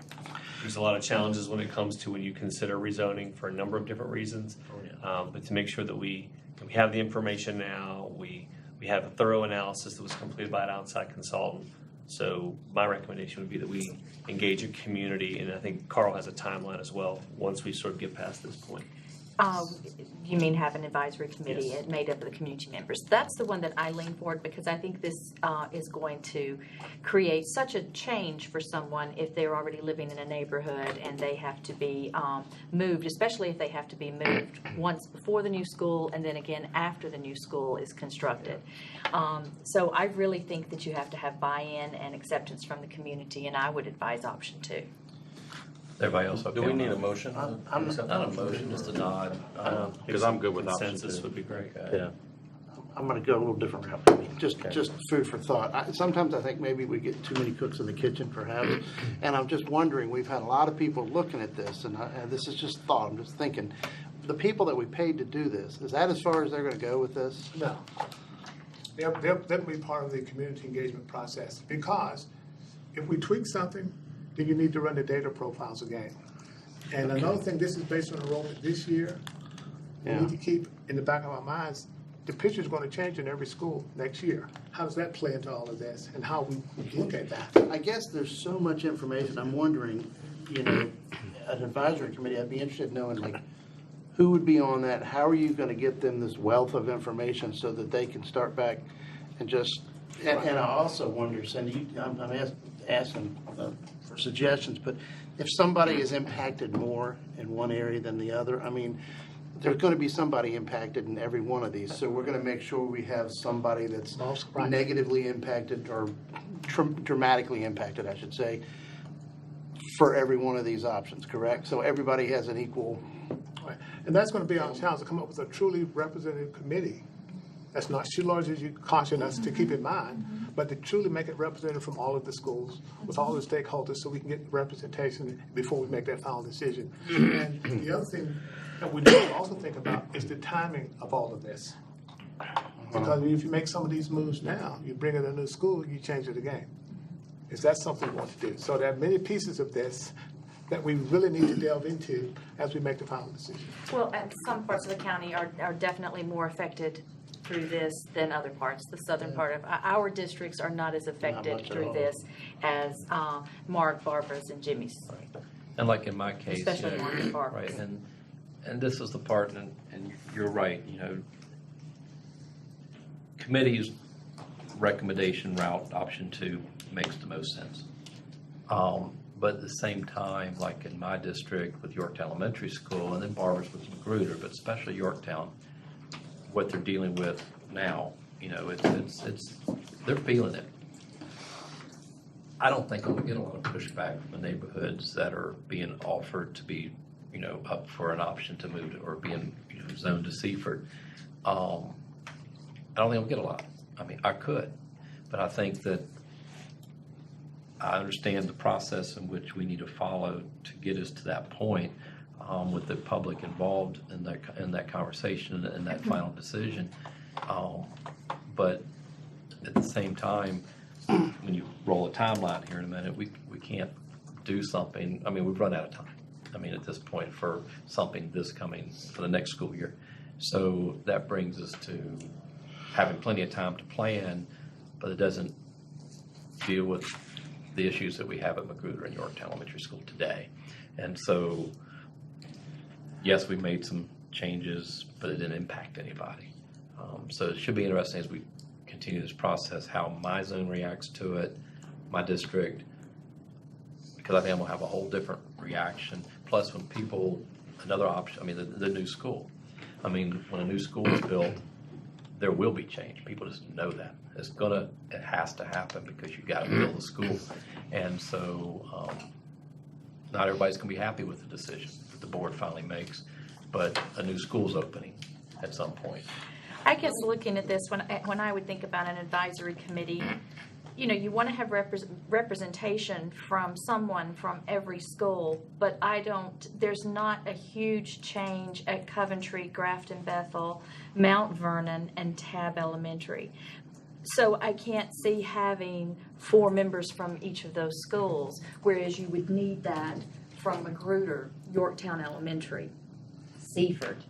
there's a lot of challenges when it comes to when you consider rezoning for a number of different reasons. But to make sure that we have the information now, we have a thorough analysis that was completed by an outside consultant. So my recommendation would be that we engage a community, and I think Carl has a timeline as well, once we sort of get past this point. You mean have an advisory committee Yes. made up of the community members? That's the one that I lean forward because I think this is going to create such a change for someone if they're already living in a neighborhood and they have to be moved, especially if they have to be moved once before the new school and then again after the new school is constructed. So I really think that you have to have buy-in and acceptance from the community, and I would advise option 2. Everybody else okay? Do we on need that? a motion? I'm Not a motion, just a nod. Because I'm good with option Consensus 2. would be great. Yeah. I'm gonna go a little different route, just food for thought. Sometimes I think maybe we get too many cooks in the kitchen perhaps, and I'm just wondering, we've had a lot of people looking at this, and this is just thought, I'm just thinking, the people that we paid to do this, is that as far as they're gonna go with this? No. They'll be part of the community engagement process, because if we tweak something, then you need to run the data profiles again. And another thing, this is based on enrollment this year. We Yeah. need to keep in the back of our minds, the picture's going to change in every school next year. How does that play into all of this, and how we look at that? I guess there's so much information, I'm wondering, you know, an advisory committee, I'd be interested in knowing, like, who would be on that? How are you gonna get them this wealth of information so that they can start back and just, and I also wonder, Cindy, I'm asking for suggestions, but if somebody is impacted more in one area than the other, I mean, there's gonna be somebody impacted in every one of these, so we're gonna make sure we have somebody that's Right. negatively impacted or dramatically impacted, I should say, for every one of these options, correct? So everybody has an equal, Right. And that's going to be our challenge, to come up with a truly representative committee. That's not too large as you caution us to keep in mind, but to truly make it representative from all of the schools, with all the stakeholders, so we can get representation before we make that final decision. And the other thing that we need to also think about is the timing of all of this. Because if you make some of these moves now, you bring in a new school, you change it again. Is that something we want to do? So there are many pieces of this that we really need to delve into as we make the final decision. Well, and some parts of the county are definitely more affected through this than other parts. The southern part of our districts are not as affected much at through all. this as Mark, Barbara's, and Jimmy's. And like in my case, Especially you know, Mark and Barbara. right, and this is the part, and you're right, you know, committee's recommendation route, option 2, makes the most sense. But at the same time, like in my district with Yorktown Elementary School, and then Barbara's with Magruder, but especially Yorktown, what they're dealing with now, you know, it's they're feeling it. I don't think I'm gonna get a lot of pushback from the neighborhoods that are being offered to be, you know, up for an option to move to, or being, you know, zoned to Seaford. I don't think I'll get a lot. I mean, I could, but I think that I understand the process in which we need to follow to get us to that point, with the public involved in that conversation and that final decision. But at the same time, when you roll a timeline here in a minute, we can't do something. I mean, we've run out of time. I mean, at this point, for something this coming for the next school year. So that brings us to having plenty of time to plan, but it doesn't deal with the issues that we have at Magruder and Yorktown Elementary School today. And so, yes, we made some changes, but it didn't impact anybody. So it should be interesting as we continue this process, how my zone reacts to it, my district, because I think I'm gonna have a whole different reaction. Plus, when people, another option, I mean, the new school. I mean, when a new school is built, there will be change. People just know that. It has to happen because you gotta build the school. And so, not everybody's gonna be happy with the decision that the board finally makes, but a new school's opening at some point. I guess looking at this, when I would think about an advisory committee, you know, you want to have representation from someone from every school, but there's not a huge change at Coventry, Grafton Bethel, Mount Vernon, and Tab Elementary. So I can't see having 4 members from each of those schools, whereas you would need that from Magruder, Yorktown Elementary, Seaford.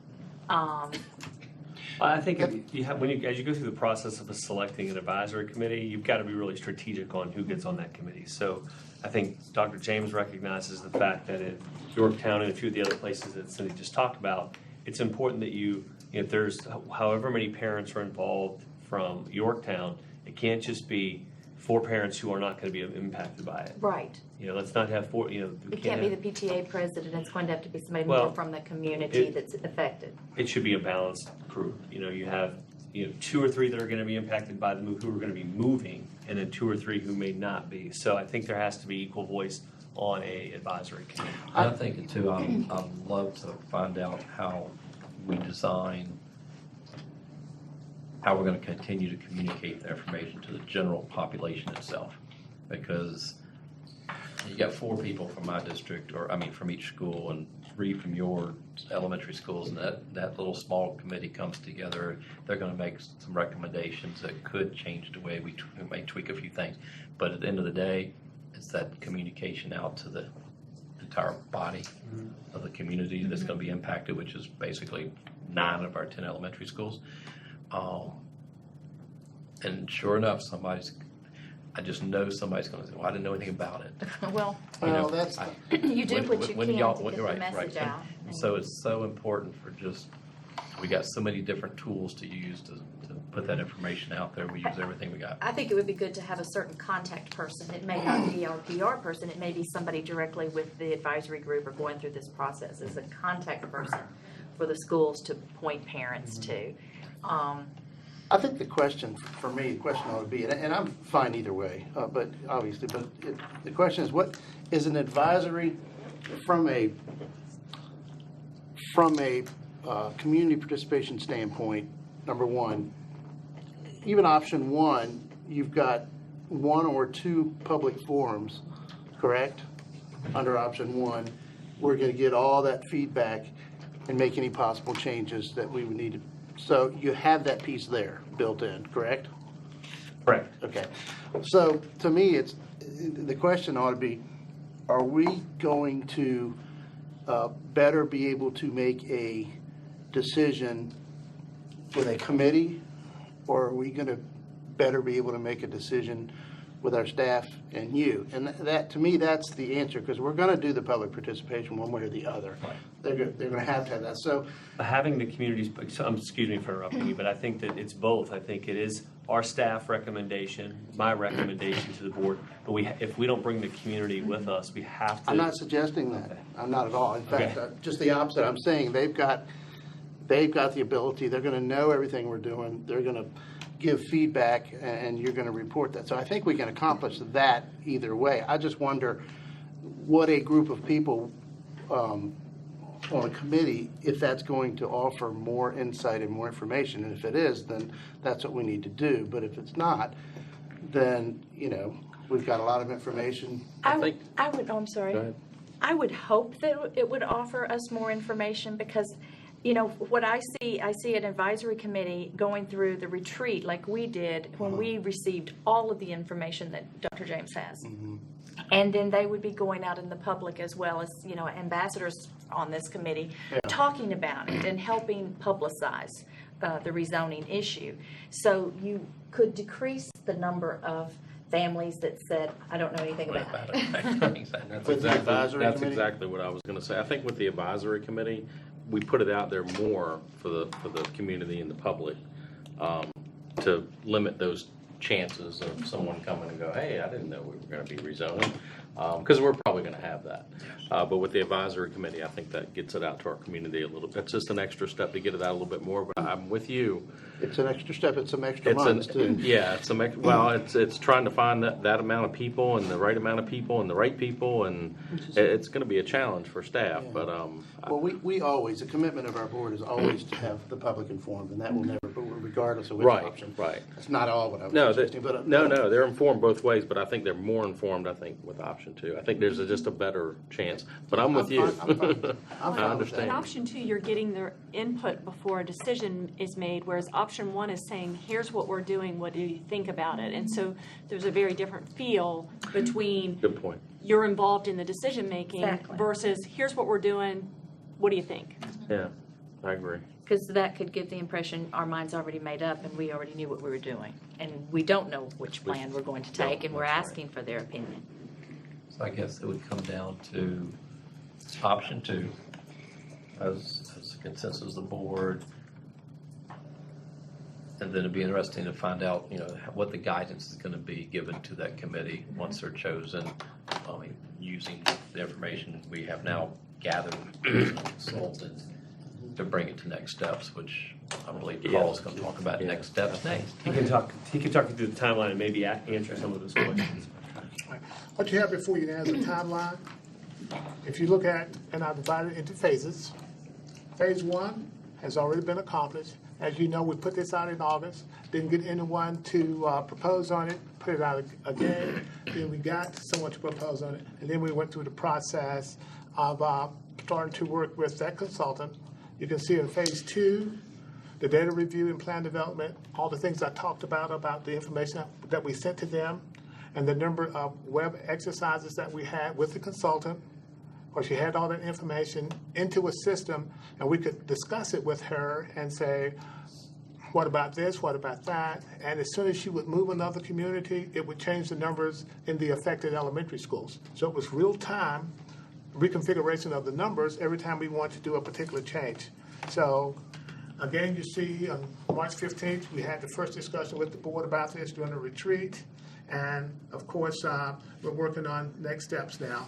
I think you have, as you go through the process of selecting an advisory committee, you've got to be really strategic on who gets on that committee. So I think Dr. James recognizes the fact that at Yorktown and a few of the other places that Cindy just talked about, it's important that if there's however many parents are involved from Yorktown, it can't just be 4 parents who are not going to be impacted by it. Right. Let's not have 4, It can't be the PTA president, it's going to have to be somebody Well, more from the community that's affected. It should be a balanced group. You have 2 or 3 that are going to be impacted by the move, who are going to be moving, and then 2 or 3 who may not be. So I think there has to be equal voice on a advisory committee. I think it too, I'd love to find out how we design, how we're going to continue to communicate the information to the general population itself. Because you got 4 people from my district, from each school, and 3 from your elementary schools, and that little small committee comes together. They're going to make some recommendations that could change the way we may tweak a few things. But at the end of the day, it's that communication out to the entire body of the community that's going to be impacted, which is basically 9 of our 10 elementary schools. And sure enough, I just know somebody's going to say, well, I didn't know anything about it. Well, Well, that's, you do what you when can y'all- to when- get the right, message right. out. And so it's so important we got so many different tools to use to put that information out there. We use everything we got. I think it would be good to have a certain contact person. It may not be our PR person, it may be somebody directly with the advisory group or going through this process as a contact person for the schools to point parents to. I think the question for me, the question ought to be, and I'm fine either way, but the question is, what is an advisory from a community participation standpoint? Number one, even option 1, you've got 1 or 2 public forums, correct? Under option 1, we're going to get all that feedback and make any possible changes that we would need to. So you have that piece there built in, correct? Correct. Okay. So to me, the question ought to be, are we going to better be able to make a decision with a committee, or are we going to better be able to make a decision with our staff and you? And that, to me, that's the answer, because we're going to do the public participation one way or the other. Right. They're going to have that. So Having the communities, excuse me for interrupting you, but I think that it's both. I think it is our staff recommendation, my recommendation to the board, but if we don't bring the community with us, we have to. I'm not suggesting that. Okay. I'm not at all. In fact, Okay. just the opposite. I'm saying they've got the ability. They're going to know everything we're doing. They're going to give feedback, and you're going to report that. So I think we can accomplish that either way. I just wonder what a group of people on a committee, if that's going to offer more insight and more information. And if it is, then that's what we need to do. But if it's not, then, we've got a lot of information. I'm sorry. Go ahead. I would hope that it would offer us more information because, what I see an advisory committee going through the retreat like we did when we received all of the information that Dr. James has. And then they would be going out in the public as well as, ambassadors on this committee, talking about it and helping publicize the rezoning issue. So you could decrease the number of families that said, I don't know anything about it. That's With the advisory That's committee? exactly what I was going to say. I think with the advisory committee, we put it out there more for the community and the public to limit those chances of someone coming and go, hey, I didn't know we were going to be rezoning, because we're probably going to have that. But with the advisory committee, I think that gets it out to our community a little bit. That's just an extra step to get it out a little bit more. But I'm with you. It's an extra step, it's some extra It's months too. yeah, it's trying to find that amount of people and the right amount of people and the right people, and it's going to be a challenge for staff. Yeah. But Well, we always, the commitment of our board is always to have the public informed, and that will never, regardless of which Right, option. right. That's not all what I was no, suggesting, but. no, they're informed both ways, but I think they're more informed. I think with option 2, I think there's just a better chance. But I'm with you. I'm fine with that. I understand. In option 2, you're getting their input before a decision is made, whereas option 1 is saying, here's what we're doing, what do you think about it? And so there's a very different feel between Good point. you're involved in the decision-making Exactly. versus here's what we're doing, what do you think? Yeah, I agree. Because that could give the impression our mind's already made up and we already knew what we were doing. And we don't know which plan we're going to take, and we're asking for their opinion. So I guess it would come down to option 2 as a consensus of the board. And then it'd be interesting to find out, what the guidance is going to be given to that committee once they're chosen. I mean, using the information we have now gathered with the consultant to bring it to next steps, which I believe Paul's going to talk about next steps next. He can talk you through the timeline and maybe answer some of those questions. What you have before you now is a timeline. If you look at, and I've divided it into phases. Phase 1 has already been accomplished. As you know, we put this out in August, didn't get anyone to propose on it, put it out again. Then we got someone to propose on it, and then we went through the process of starting to work with that consultant. You can see in phase 2, the data review and plan development, all the things I talked about the information that we sent to them, and the number of web exercises that we had with the consultant, where she had all that information into a system, and we could discuss it with her and say, what about this, what about that? And as soon as she would move another community, it would change the numbers in the affected elementary schools. So it was real-time reconfiguration of the numbers every time we wanted to do a particular change. So again, you see on March 15th, we had the first discussion with the board about this during a retreat. And of course, we're working on next steps now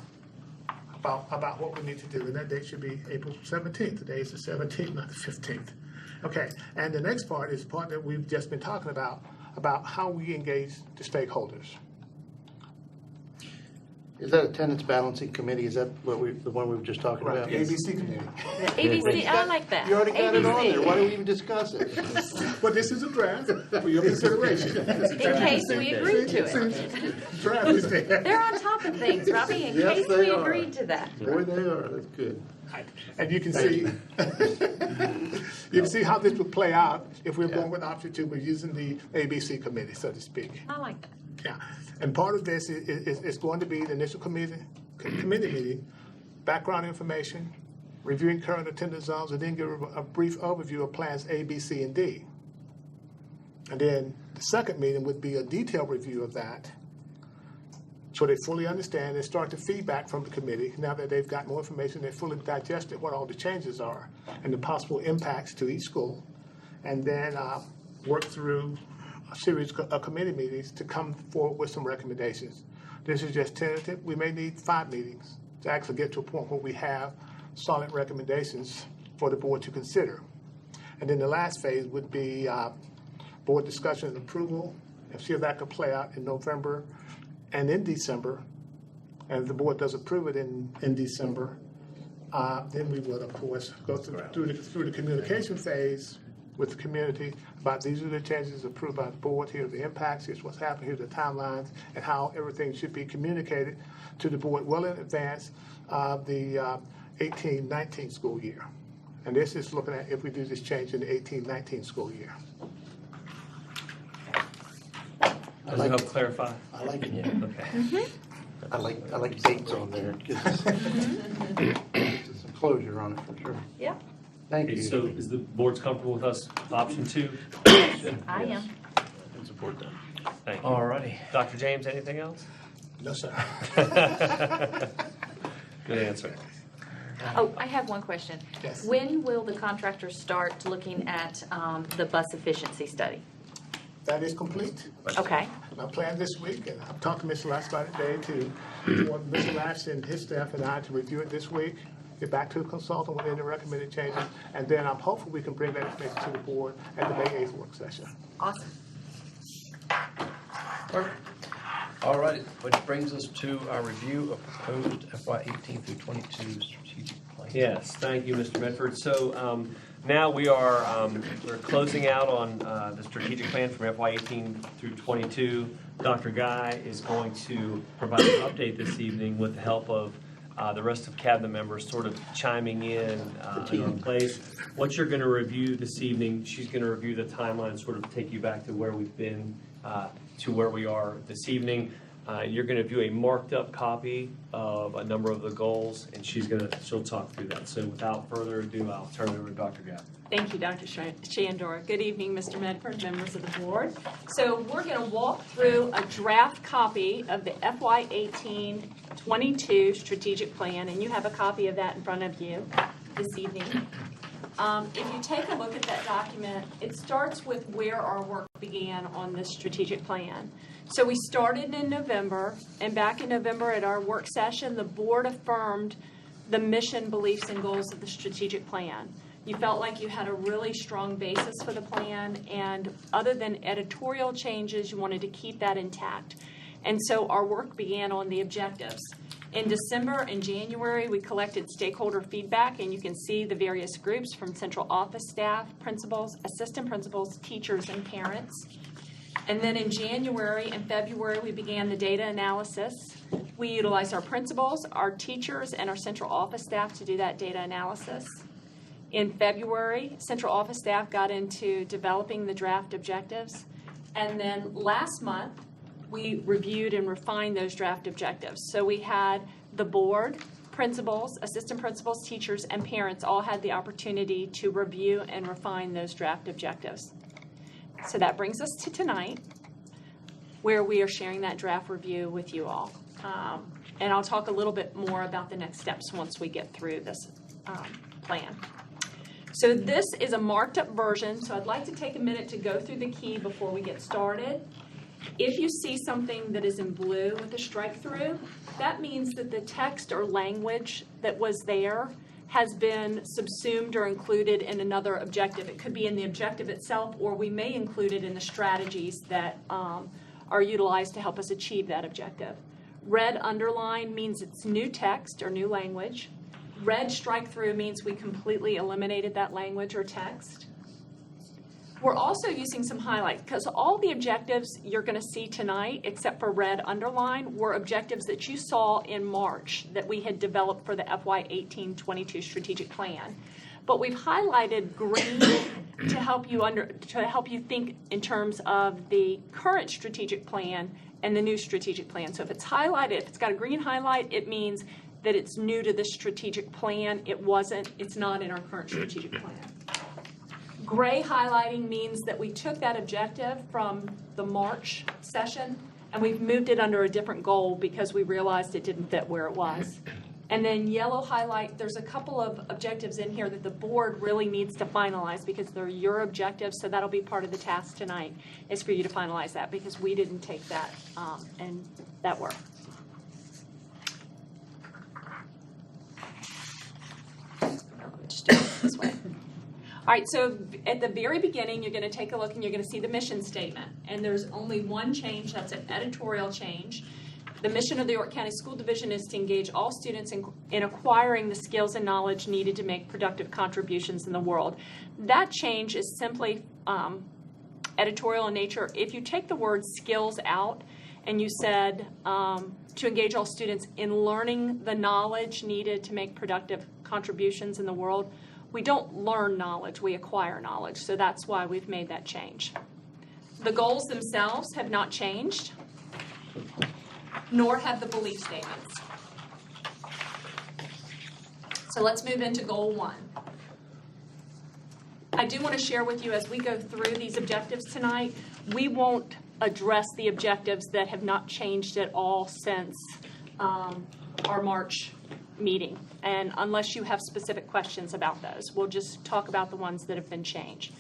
about what we need to do. And that date should be April 17th. Today is the 17th, not the 15th. Okay, and the next part is the part that we've just been talking about how we engage the stakeholders. Is that attendance balancing committee? Is that the one we were just talking about? The ABC committee. ABC, I like that. You already got it on there. ABC. Why do we even discuss it? But this is a draft for your consideration. In case we agree to it. Draft is there. They're on top of things, Robbie, in Yes, case they we are. agreed to that. Boy, they are. That's good. And you can see, you can see how this would play out if we're going with option 2. We're using the ABC committee, so to speak. I like that. Yeah, and part of this is going to be the initial committee meeting, background information, reviewing current attendance zones, and then give a brief overview of plans A, B, C, and D. And then the second meeting would be a detailed review of that, so they fully understand and start the feedback from the committee. Now that they've got more information, they fully digested what all the changes are and the possible impacts to each school, and then work through a series of committee meetings to come forward with some recommendations. This is just tentative. We may need 5 meetings to actually get to a point where we have solid recommendations for the board to consider. And then the last phase would be board discussion and approval, and see if that could play out in November and in December. And if the board does approve it in December, then we would, of course, go through the communication phase with the community about these are the changes approved by the board, here are the impacts, here's what's happening, here are the timelines, and how everything should be communicated to the board well in advance of the 18-19 school year. And this is looking at if we do this change in the 18-19 school year. Does it help clarify? I like it. Okay. I like dates on there. Gives some closure on it for sure. Yeah, Thank Okay, you. so is the board's comfortable with us, option 2? I am. I support that. Thank you. All righty. Dr. James, anything else? No, sir. Good answer. Oh, I have one question. Yes. When will the contractors start looking at the bus efficiency study? That is complete. Okay, I planned this week, and I've talked to Mr. Lash about it today, for Mr. Lash and his staff and I to review it this week. get back to the consultant with any recommended changes, and then I'm hopeful we can bring that information to the board at the May 8th work session. Awesome. Perfect. All right, which brings us to our review of proposed FY 18 through 22 strategic plan. Yes, thank you, Mr. Medford. So now we're closing out on the strategic plan from FY 18 through 22. Dr. Guy is going to provide an update this evening with the help of the rest of cabinet members sort of chiming in place. What you're going to review this evening, she's going to review the timeline, sort of take you back to where we've been to where we are this evening. You're going to view a marked up copy of a number of the goals, and she'll talk through that. So without further ado, I'll turn it over to Dr. Gabb. Thank you, Dr. Shandor. Good evening, Mr. Medford, members of the board. So we're going to walk through a draft copy of the FY 18-22 strategic plan, and you have a copy of that in front of you this evening. If you take a look at that document, it starts with where our work began on this strategic plan. So we started in November, and back in November at our work session, the board affirmed the mission, beliefs, and goals of the strategic plan. You felt like you had a really strong basis for the plan, and other than editorial changes, you wanted to keep that intact. And so our work began on the objectives. In December and January, we collected stakeholder feedback, and you can see the various groups from central office staff, principals, assistant principals, teachers, and parents. And then in January and February, we began the data analysis. We utilized our principals, our teachers, and our central office staff to do that data analysis. In February, central office staff got into developing the draft objectives. And then last month, we reviewed and refined those draft objectives. So we had the board, principals, assistant principals, teachers, and parents all had the opportunity to review and refine those draft objectives. So that brings us to tonight, where we are sharing that draft review with you all. And I'll talk a little bit more about the next steps once we get through this plan. So this is a marked up version, so I'd like to take a minute to go through the key before we get started. If you see something that is in blue with a strike through, that means that the text or language that was there has been subsumed or included in another objective. It could be in the objective itself, or we may include it in the strategies that are utilized to help us achieve that objective. Red underline means it's new text or new language. Red strike through means we completely eliminated that language or text. We're also using some highlights because all the objectives you're going to see tonight, except for red underline, were objectives that you saw in March that we had developed for the FY 18-22 strategic plan. But we've highlighted green to help you think in terms of the current strategic plan and the new strategic plan. So if it's highlighted, if it's got a green highlight, it means that it's new to the strategic plan. It's not in our current strategic plan. Gray highlighting means that we took that objective from the March session and we've moved it under a different goal because we realized it didn't fit where it was. And then yellow highlight, there's a couple of objectives in here that the board really needs to finalize because they're your objectives, so that'll be part of the task tonight, is for you to finalize that because we didn't take that and that work. Just do it this way. All right, so at the very beginning, you're going to take a look and you're going to see the mission statement. And there's only one change, that's an editorial change. The mission of the York County School Division is to engage all students in acquiring the skills and knowledge needed to make productive contributions in the world. That change is simply editorial in nature. If you take the word skills out and you said to engage all students in learning the knowledge needed to make productive contributions in the world, we don't learn knowledge, we acquire knowledge. So that's why we've made that change. The goals themselves have not changed, nor have the belief statements. So let's move into goal 1. I do want to share with you as we go through these objectives tonight, we won't address the objectives that have not changed at all since our March meeting, and unless you have specific questions about those, we'll just talk about the ones that have been changed.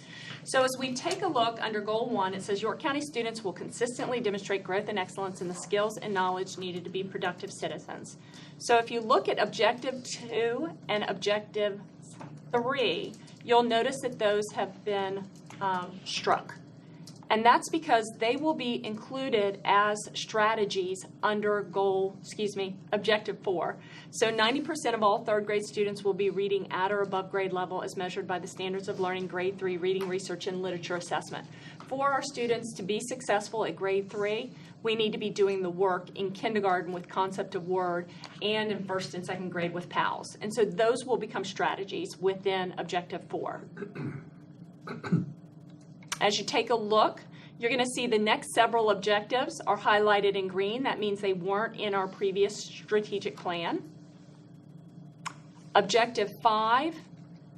So as we take a look under Goal 1, it says York County students will consistently demonstrate growth and excellence in the skills and knowledge needed to be productive citizens. So if you look at Objective 2 and Objective 3, you'll notice that those have been struck. And that's because they will be included as strategies under Objective 4. So 90% of all third grade students will be reading at or above grade level as measured by the Standards of Learning Grade 3 Reading, Research, and Literature Assessment. For our students to be successful at grade 3, we need to be doing the work in kindergarten with concept of word and in first and second grade with PALS. And so those will become strategies within Objective 4. As you take a look, you're going to see the next several objectives are highlighted in green. That means they weren't in our previous strategic plan. Objective 5,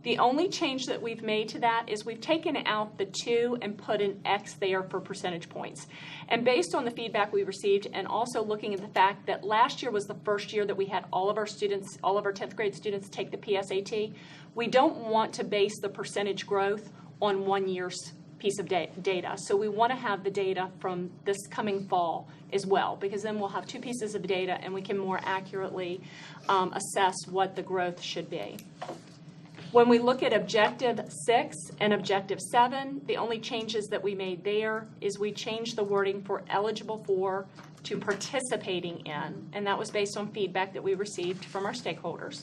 the only change that we've made to that is we've taken out the 2 and put an X there for percentage points. And based on the feedback we received and also looking at the fact that last year was the first year that we had all of our students, all of our 10th grade students take the PSAT, we don't want to base the percentage growth on 1 year's piece of data. So we want to have the data from this coming fall as well, because then we'll have 2 pieces of data and we can more accurately assess what the growth should be. When we look at Objective 6 and Objective 7, the only changes that we made there is we changed the wording for eligible for to participating in, and that was based on feedback that we received from our stakeholders.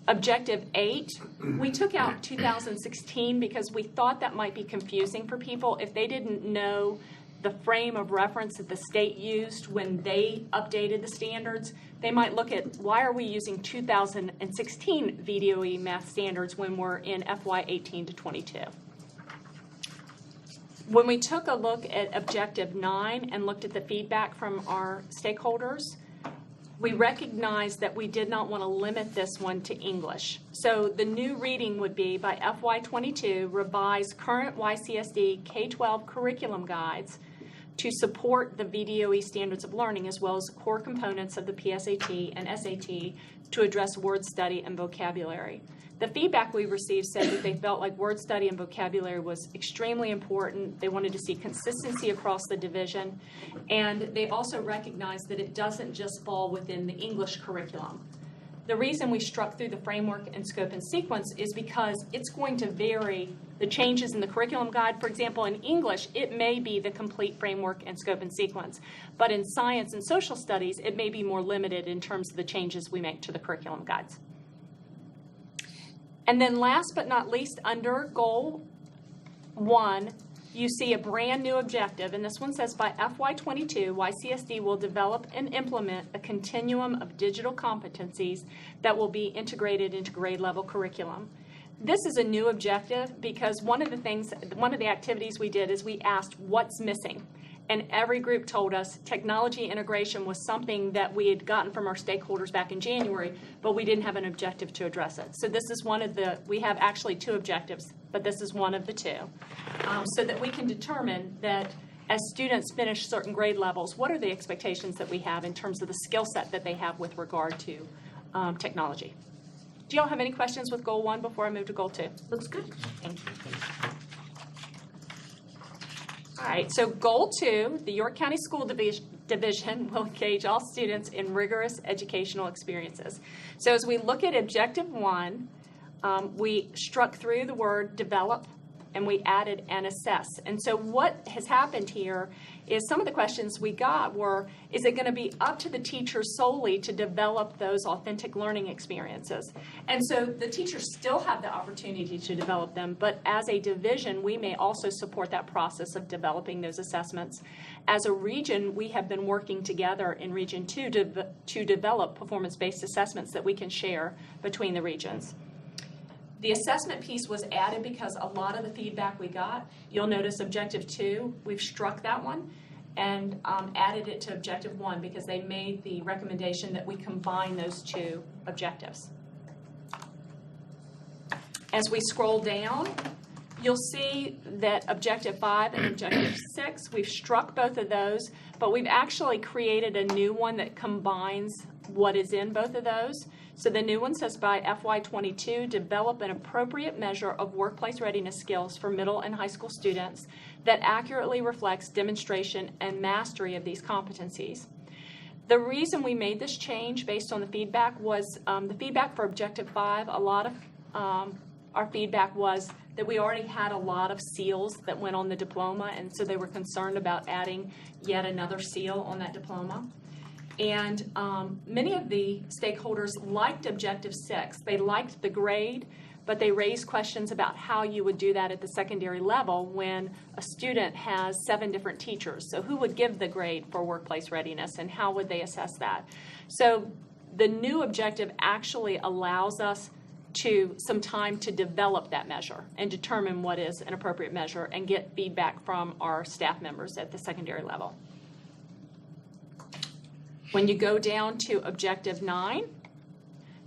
Objective 8, we took out 2016 because we thought that might be confusing for people if they didn't know the frame of reference that the state used when they updated the standards. They might look at, why are we using 2016 VDOE math standards when we're in FY 18 to 22? When we took a look at Objective 9 and looked at the feedback from our stakeholders, we recognized that we did not want to limit this one to English. So the new reading would be, by FY22, revise current YCSD K-12 curriculum guides to support the VDOE standards of learning as well as core components of the PSAT and SAT to address word study and vocabulary. The feedback we received said that they felt like word study and vocabulary was extremely important. They wanted to see consistency across the division, and they also recognized that it doesn't just fall within the English curriculum. The reason we struck through the framework and scope and sequence is because it's going to vary. The changes in the curriculum guide, for example, in English, it may be the complete framework and scope and sequence. But in science and social studies, it may be more limited in terms of the changes we make to the curriculum guides. And then last but not least, under Goal 1, you see a brand new objective, and this one says, by FY22, YCSD will develop and implement a continuum of digital competencies that will be integrated into grade level curriculum. This is a new objective because one of the activities we did is we asked what's missing. And every group told us technology integration was something that we had gotten from our stakeholders back in January, but we didn't have an objective to address it. So this is one of we have actually 2 objectives, but this is one of the 2. So that we can determine that as students finish certain grade levels, what are the expectations that we have in terms of the skill set that they have with regard to technology. Do y'all have any questions with Goal 1 before I move to Goal 2? Looks good. Thank you. All right, so Goal 2, the York County School Division will engage all students in rigorous educational experiences. So as we look at Objective 1, we struck through the word develop and we added and assess. And so what has happened here is some of the questions we got were, is it going to be up to the teachers solely to develop those authentic learning experiences? And so the teachers still have the opportunity to develop them, but as a division, we may also support that process of developing those assessments. As a region, we have been working together in Region 2 to develop performance-based assessments that we can share between the regions. The assessment piece was added because a lot of the feedback we got, you'll notice Objective 2, we've struck that one and added it to Objective 1 because they made the recommendation that we combine those 2 objectives. As we scroll down, you'll see that Objective 5 and Objective 6, we've struck both of those, but we've actually created a new one that combines what is in both of those. So the new one says by FY22, develop an appropriate measure of workplace readiness skills for middle and high school students that accurately reflects demonstration and mastery of these competencies. The reason we made this change based on the feedback was the feedback for Objective 5. A lot of our feedback was that we already had a lot of seals that went on the diploma, and so they were concerned about adding yet another seal on that diploma. And many of the stakeholders liked Objective 6. They liked the grade, but they raised questions about how you would do that at the secondary level when a student has 7 different teachers. So who would give the grade for workplace readiness, and how would they assess that? So the new objective actually allows us some time to develop that measure and determine what is an appropriate measure and get feedback from our staff members at the secondary level. When you go down to Objective 9,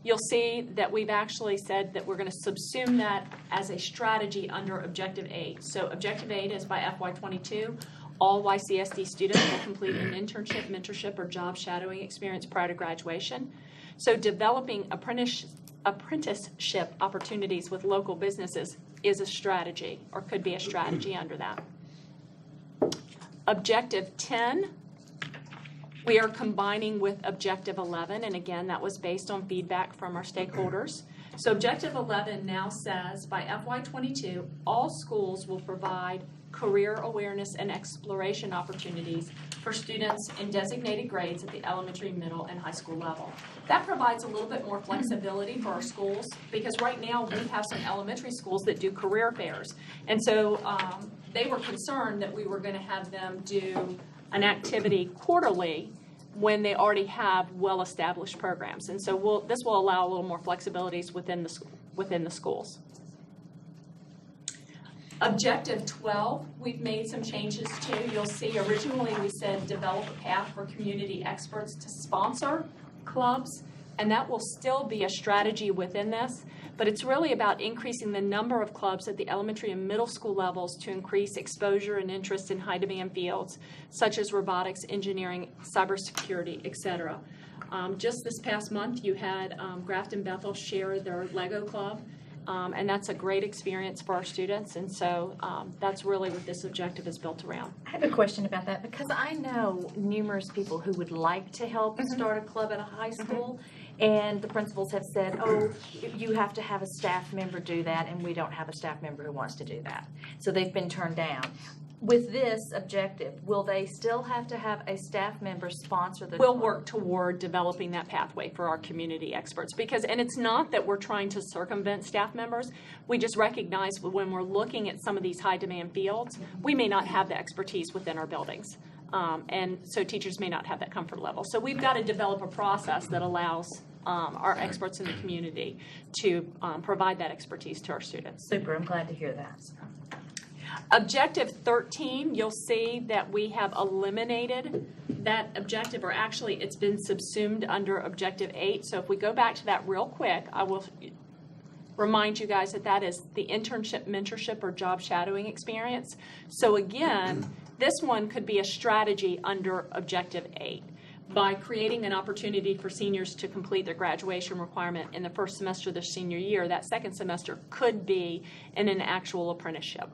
you'll see that we've actually said that we're going to subsume that as a strategy under Objective 8. So Objective 8 is by FY22. All YCSD students will complete an internship, mentorship, or job shadowing experience prior to graduation. So developing apprenticeship opportunities with local businesses is a strategy, or could be a strategy under that. Objective 10, we are combining with Objective 11, and again, that was based on feedback from our stakeholders. So Objective 11 now says, by FY22, all schools will provide career awareness and exploration opportunities for students in designated grades at the elementary, middle, and high school level. That provides a little bit more flexibility for our schools, because right now we have some elementary schools that do career fairs. And so they were concerned that we were going to have them do an activity quarterly when they already have well-established programs. And so this will allow a little more flexibilities within the schools. Objective 12, we've made some changes to. You'll see originally we said develop a path for community experts to sponsor clubs, and that will still be a strategy within this, but it's really about increasing the number of clubs at the elementary and middle school levels to increase exposure and interest in high demand fields such as robotics, engineering, cybersecurity, etc. Just this past month you had Grafton Bethel share their Lego club, and that's a great experience for our students, and so that's really what this objective is built around. I have a question about that, because I know numerous people who would like to help start a club at a high school, and the principals have said, oh, you have to have a staff member do that, and we don't have a staff member who wants to do that. So they've been turned down. With this objective, will they still have to have a staff member sponsor the We'll club? work toward developing that pathway for our community experts, and it's not that we're trying to circumvent staff members. We just recognize when we're looking at some of these high demand fields, we may not have the expertise within our buildings. And so teachers may not have that comfort level. So we've got to develop a process that allows our experts in the community to provide that expertise to our students. Super, I'm glad to hear that. Objective 13, you'll see that we have eliminated that objective, or actually it's been subsumed under Objective 8. So if we go back to that real quick, I will remind you guys that is the internship, mentorship, or job shadowing experience. So again, this one could be a strategy under Objective 8. By creating an opportunity for seniors to complete their graduation requirement in the first semester of their senior year, that second semester could be in an actual apprenticeship.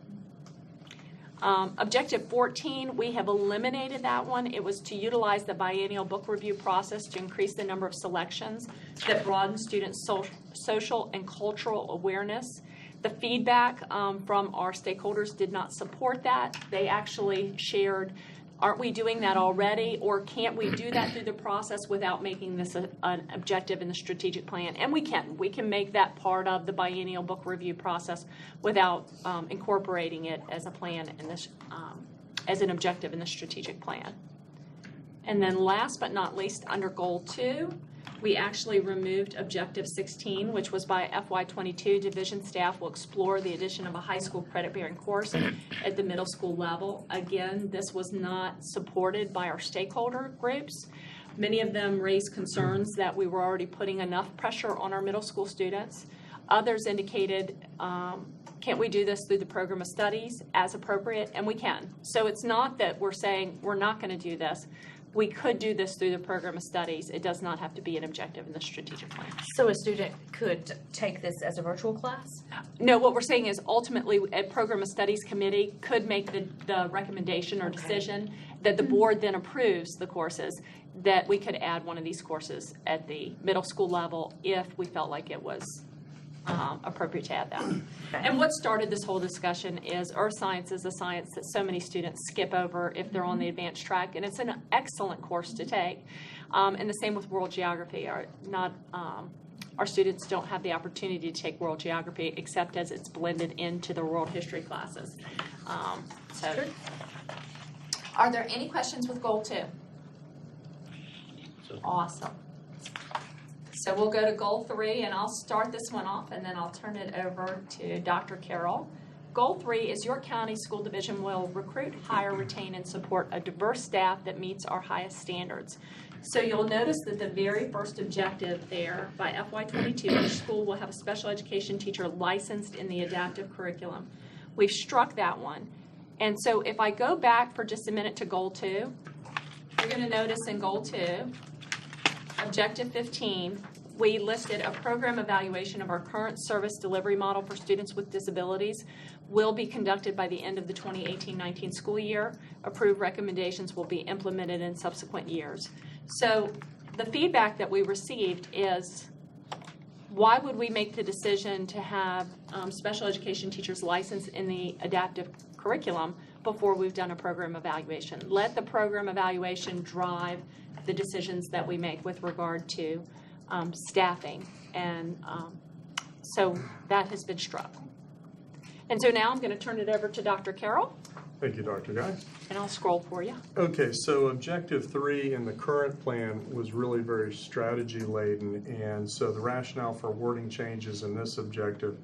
Objective 14, we have eliminated that one. It was to utilize the biennial book review process to increase the number of selections that broaden students' social and cultural awareness. The feedback from our stakeholders did not support that. They actually shared, aren't we doing that already, or can't we do that through the process without making this an objective in the strategic plan? And we can make that part of the biennial book review process without incorporating it as a plan in this, as an objective in the strategic plan. And then last but not least, under Goal 2, we actually removed Objective 16, which was by FY22, division staff will explore the addition of a high school credit-bearing course at the middle school level. Again, this was not supported by our stakeholder groups. Many of them raised concerns that we were already putting enough pressure on our middle school students. Others indicated, can't we do this through the program of studies as appropriate? And we can. So it's not that we're saying we're not going to do this, we could do this through the program of studies. It does not have to be an objective in the strategic plan. So a student could take this as a virtual class? No, what we're saying is ultimately a program of studies committee could make the recommendation or Okay. decision that the board then approves the courses, that we could add one of these courses at the middle school level if we felt like it was appropriate to add that. And what started this whole discussion is earth science is a science that so many students skip over if they're on the advanced track, and it's an excellent course to take. And the same with world geography. Our students don't have the opportunity to take world geography except as it's blended into the world history classes. So, are there any questions with goal 2? Awesome. So we'll go to goal 3, and I'll start this one off, and then I'll turn it over to Dr. Carroll. Goal 3 is your county school division will recruit, hire, retain, and support a diverse staff that meets our highest standards. So you'll notice that the very first objective there, by FY22, each school will have a special education teacher licensed in the adaptive curriculum. We've struck that one. And so if I go back for just a minute to goal 2, you're going to notice in goal 2, objective 15, we listed a program evaluation of our current service delivery model for students with disabilities will be conducted by the end of the 2018-19 school year. Approved recommendations will be implemented in subsequent years. So the feedback that we received is, why would we make the decision to have special education teachers licensed in the adaptive curriculum before we've done a program evaluation? Let the program evaluation drive the decisions that we make with regard to staffing. And so that has been struck. And so now I'm going to turn it over to Dr. Carroll, Thank you, Dr. Guy. and I'll scroll for you. Okay, so objective 3 in the current plan was really very strategy laden, and so the rationale for wording changes in this objective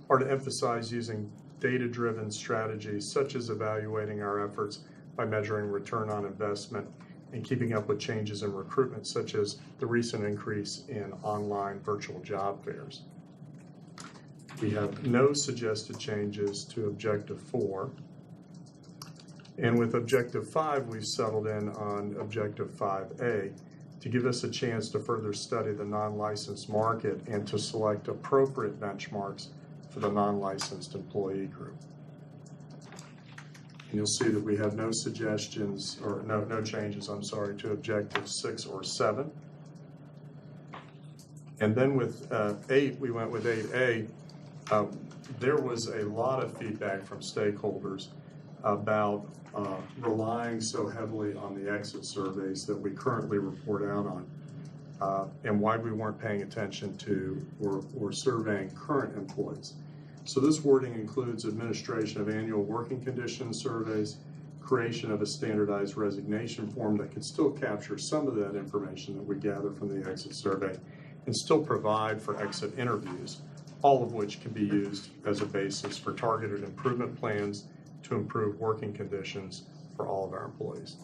are to emphasize using data-driven strategies such as evaluating our efforts by measuring return on investment and keeping up with changes in recruitment, such as the recent increase in online virtual job fairs. We have no suggested changes to objective 4. And with objective 5, we've settled in on objective 5A to give us a chance to further study the non-licensed market and to select appropriate benchmarks for the non-licensed employee group. And you'll see that we have no suggestions, or no changes, I'm sorry, to objectives 6 or 7. And then with 8, we went with 8A. There was a lot of feedback from stakeholders about relying so heavily on the exit surveys that we currently report out on, and why we weren't paying attention to or surveying current employees. So this wording includes administration of annual working conditions surveys, creation of a standardized resignation form that could still capture some of that information that we gather from the exit survey and still provide for exit interviews, all of which can be used as a basis for targeted improvement plans to improve working conditions for all of our employees.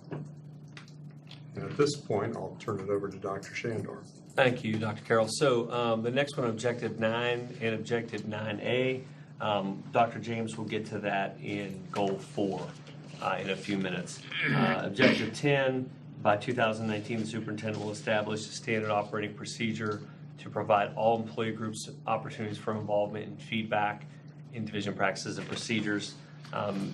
And at this point, I'll turn it over to Dr. Shandor. Thank you, Dr. Carroll. So the next one, objective 9 and objective 9A, Dr. James will get to that in goal 4 in a few minutes. Objective 10, by 2019, the superintendent will establish a standard operating procedure to provide all employee groups opportunities for involvement and feedback in division practices and procedures.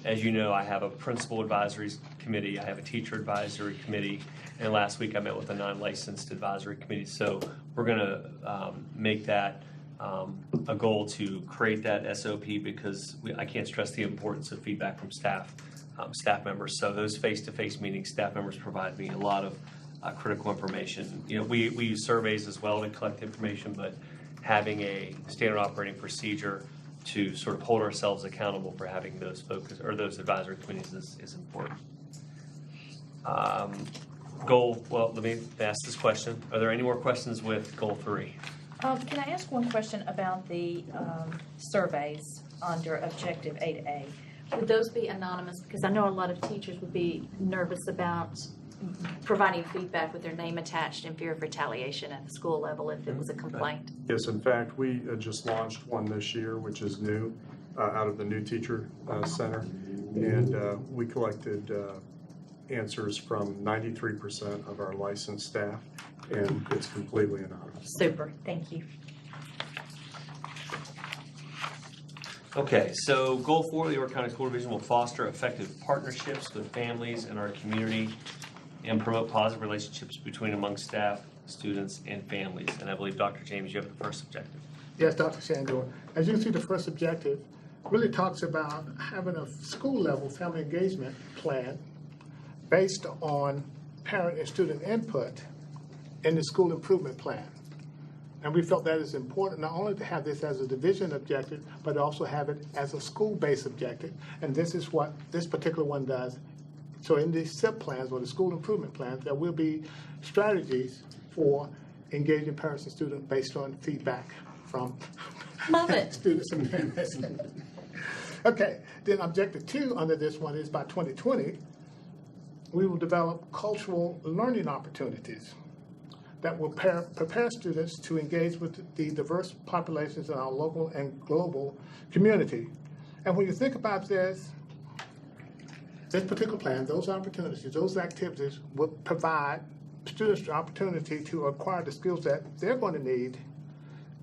As you know, I have a principal advisory committee, I have a teacher advisory committee, and last week I met with a non-licensed advisory committee. So we're going to make that a goal to create that SOP because I can't stress the importance of feedback from staff members. So those face-to-face meetings, staff members provide me a lot of critical information. You know, we use surveys as well to collect information, but having a standard operating procedure to sort of hold ourselves accountable for having those focus or those advisory committees is important. Well, let me ask this question. Are there any more questions with goal 3? Can I ask one question about the surveys under objective 8A? Would those be anonymous? Because I know a lot of teachers would be nervous about providing feedback with their name attached in fear of retaliation at the school level if it was a complaint. Yes, in fact, we just launched one this year, which is new, out of the new teacher center. And we collected answers from 93% of our licensed staff, and it's completely anonymous. Super, thank you. Okay, so goal 4, the York County School Division will foster effective partnerships with families in our community and promote positive relationships between among staff, students, and families. And I believe, Dr. James, you have the first objective. Yes, Dr. Shandor. As you can see, the first objective really talks about having a school-level family engagement plan based on parent and student input in the school improvement plan. And we felt that is important, not only to have this as a division objective, but also have it as a school-based objective. And this is what this particular one does. So in these SIP plans, or the school improvement plans, there will be strategies for engaging parents and students based on feedback from Love it. students and parents. Okay, then objective 2 under this one is by 2020, we will develop cultural learning opportunities that will prepare students to engage with the diverse populations in our local and global community. And when you think about this particular plan, those opportunities, those activities will provide students the opportunity to acquire the skills that they're going to need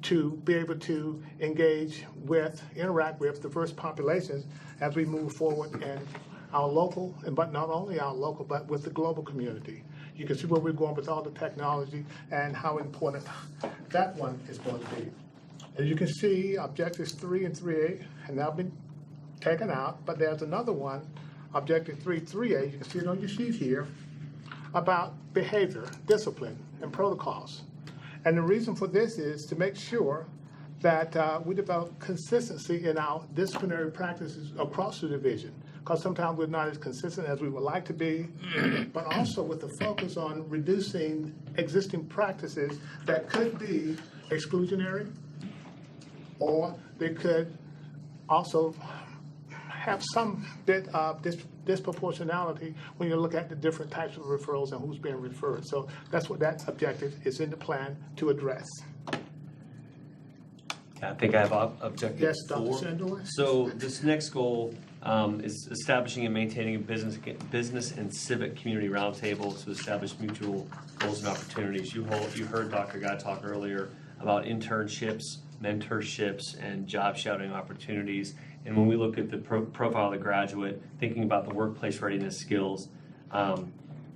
to be able to engage with, interact with diverse populations as we move forward in our local, but not only our local, but with the global community. You can see where we're going with all the technology and how important that one is going to be. As you can see, objectives 3 and 3A have now been taken out, but there's another one, objective 3A, you can see it on your sheet here, about behavior, discipline, and protocols. And the reason for this is to make sure that we develop consistency in our disciplinary practices across the division, because sometimes we're not as consistent as we would like to be, but also with the focus on reducing existing practices that could be exclusionary, or they could also have some bit of disproportionality when you look at the different types of referrals and who's being referred. So that's what that objective is in the plan to address. I think I have objective Yes, 4. Dr. Shandor? So this next goal is establishing and maintaining a business and civic community roundtable to establish mutual goals and opportunities. You heard Dr. Guy talk earlier about internships, mentorships, and job shadowing opportunities. And when we look at the profile of the graduate, thinking about the workplace readiness skills,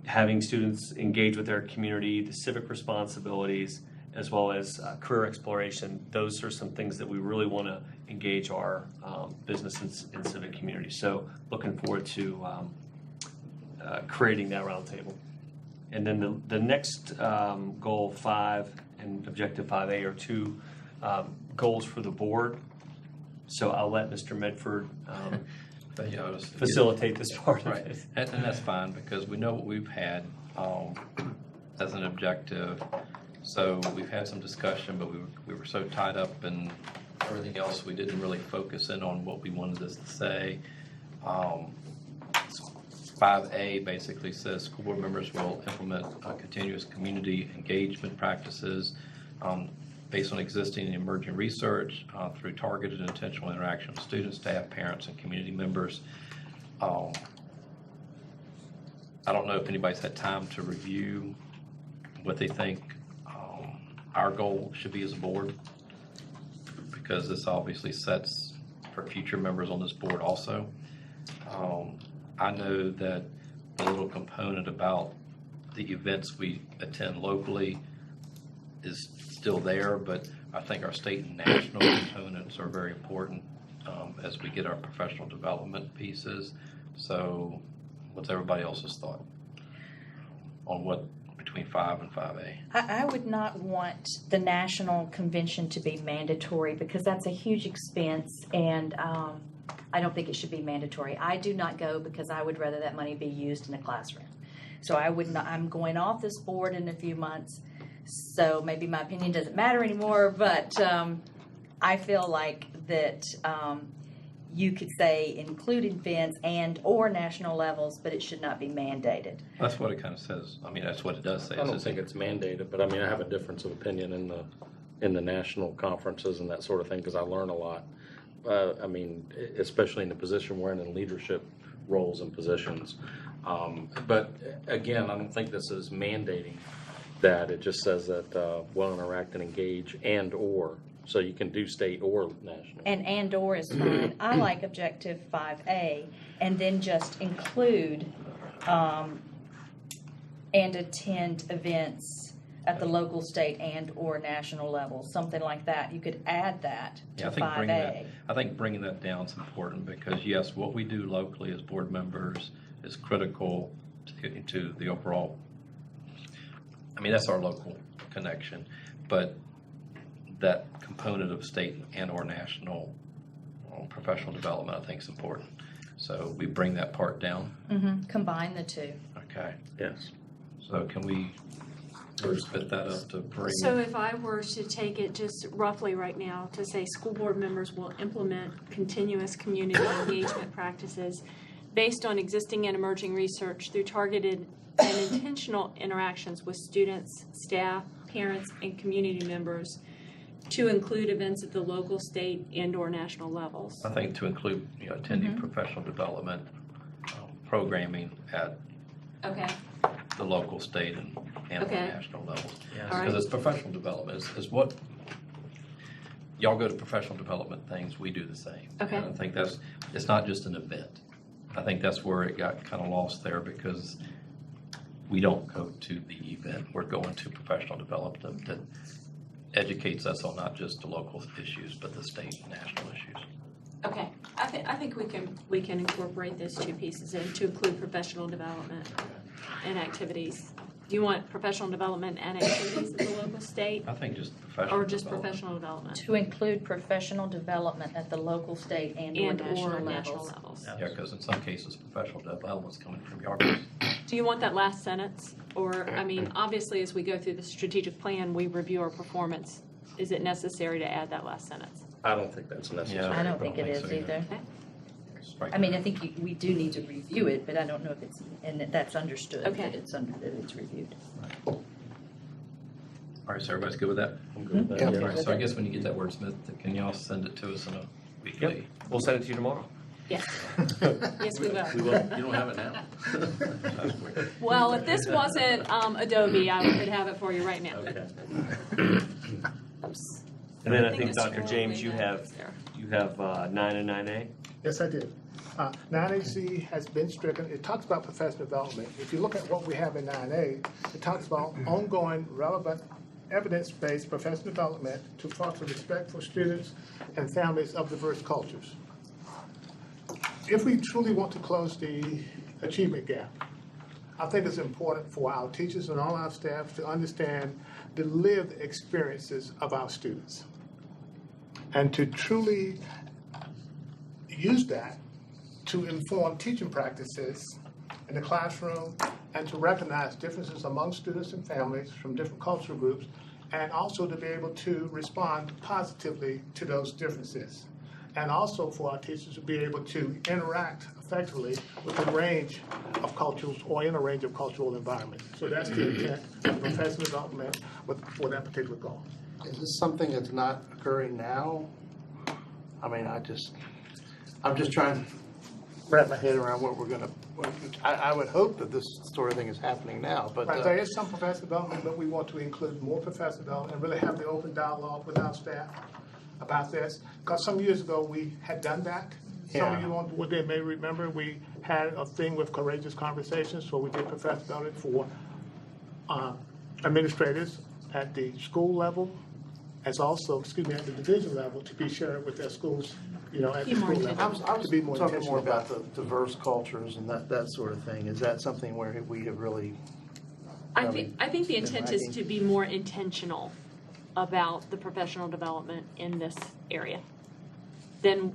having students engage with their community, the civic responsibilities, as well as career exploration, those are some things that we really want to engage our business and civic community. So looking forward to creating that roundtable. And then the next goal 5 and objective 5A are 2 goals for the board. So I'll let Mr. Medford But, facilitate this part of Right, it. and that's fine, because we know what we've had as an objective. So we've had some discussion, but we were so tied up in everything else, we didn't really focus in on what we wanted this to say. 5A basically says school board members will implement continuous community engagement practices based on existing and emerging research through targeted and intentional interaction with students, staff, parents, and community members. I don't know if anybody's had time to review what they think our goal should be as a board, because this obviously sets for future members on this board also. I know that the little component about the events we attend locally is still there, but I think our state and national components are very important as we get our professional development pieces. So what's everybody else's thought on what between 5 and 5A? I would not want the national convention to be mandatory, because that's a huge expense, and I don't think it should be mandatory. I do not go because I would rather that money be used in the classroom. So I would not, I'm going off this board in a few months, so maybe my opinion doesn't matter anymore, but I feel like that you could say include events and or national levels, but it should not be mandated. That's what it kind of says. I mean, that's what it does say. I don't think it's mandated, but I mean, I have a difference of opinion in the national conferences and that sort of thing, because I learn a lot. I mean, especially in the position we're in leadership roles and positions. But again, I don't think this is mandating that. It just says that will interact and engage and/or, so you can do state or national. And/or is fine. I like objective 5A, and then just include, and attend events at the local, state, and/or national level, something like that. You could add that Yeah, to I 5A. think bringing that down is important because yes, what we do locally as board members is critical to the overall. I mean, that's our local connection, but that component of state and or national professional development, I think is important. So we bring that part down. Combine the two. Okay. Yes. So can we split that up to bring? So if I were to take it just roughly right now to say school board members will implement continuous community engagement practices based on existing and emerging research through targeted and intentional interactions with students, staff, parents, and community members to include events at the local, state, and/or national levels. I think to include, attending professional development programming at Okay. the local, state, and Okay. national levels. All right. Because it's professional development is what, y'all go to professional development things, we do the same. Okay. And I think it's not just an event. I think that's where it got kind of lost there because we don't go to the event. We're going to professional development that educates us on not just the local issues, but the state and national issues. Okay. I think we can incorporate those two pieces in to include professional development and activities. Do you want professional development and activities at the local, state, I think just professional or just development. professional development? To include professional development at the local, state, and/or And/or national national levels. levels. Yeah, because in some cases, professional development's coming from Yarmouth. Do you want that last sentence? Or, I mean, obviously, as we go through the strategic plan, we review our performance. Is it necessary to add that last sentence? I don't think that's necessary. Yeah. I don't think it is so either. either. Strike I mean, that. I think we do need to review it, but I don't know if it's, and that's understood, Okay. that it's reviewed. All right, so everybody's good with that? I'm good with that. All Yeah. right, so I guess when you get that wordsmith, can y'all send it to us in a weekly? Yep, we'll send it to you tomorrow. Yes. Yes, we will. We will. You don't have it now. Well, if this wasn't Adobe, I could have it for you right now. Okay. Oops. And then I think think, it's Dr. scrolling James, you down have, there. 9 and 9A? Yes, I did. 9AC has been stricken. It talks about professional development. If you look at what we have in 9A, it talks about ongoing relevant evidence-based professional development to foster respect for students and families of diverse cultures. If we truly want to close the achievement gap, I think it's important for our teachers and all our staff to understand the lived experiences of our students and to truly use that to inform teaching practices in the classroom and to recognize differences among students and families from different cultural groups, and also to be able to respond positively to those differences. And also for our teachers to be able to interact effectively with a range of cultures or in a range of cultural environments. So that's the intent of professional development for that particular goal. Is this something that's not occurring now? I mean, I'm just trying to wrap my head around what we're gonna, I would hope that this sort of thing is happening now, but. Right, there is some professional development, but we want to include more professional development and really have the open dialogue with our staff about this. Because some years ago, we had done that. Some of Yeah. you on board there may remember, we had a thing with Courageous Conversations, where we did professional development for administrators at the school level, as also, at the division level, to be shared with their schools, at Be the more school level. I was To be more talking intentional more about the diverse cultures and that sort of thing. Is that something where we have really? I think the been intent is lacking. to be more intentional about the professional development in this area. Then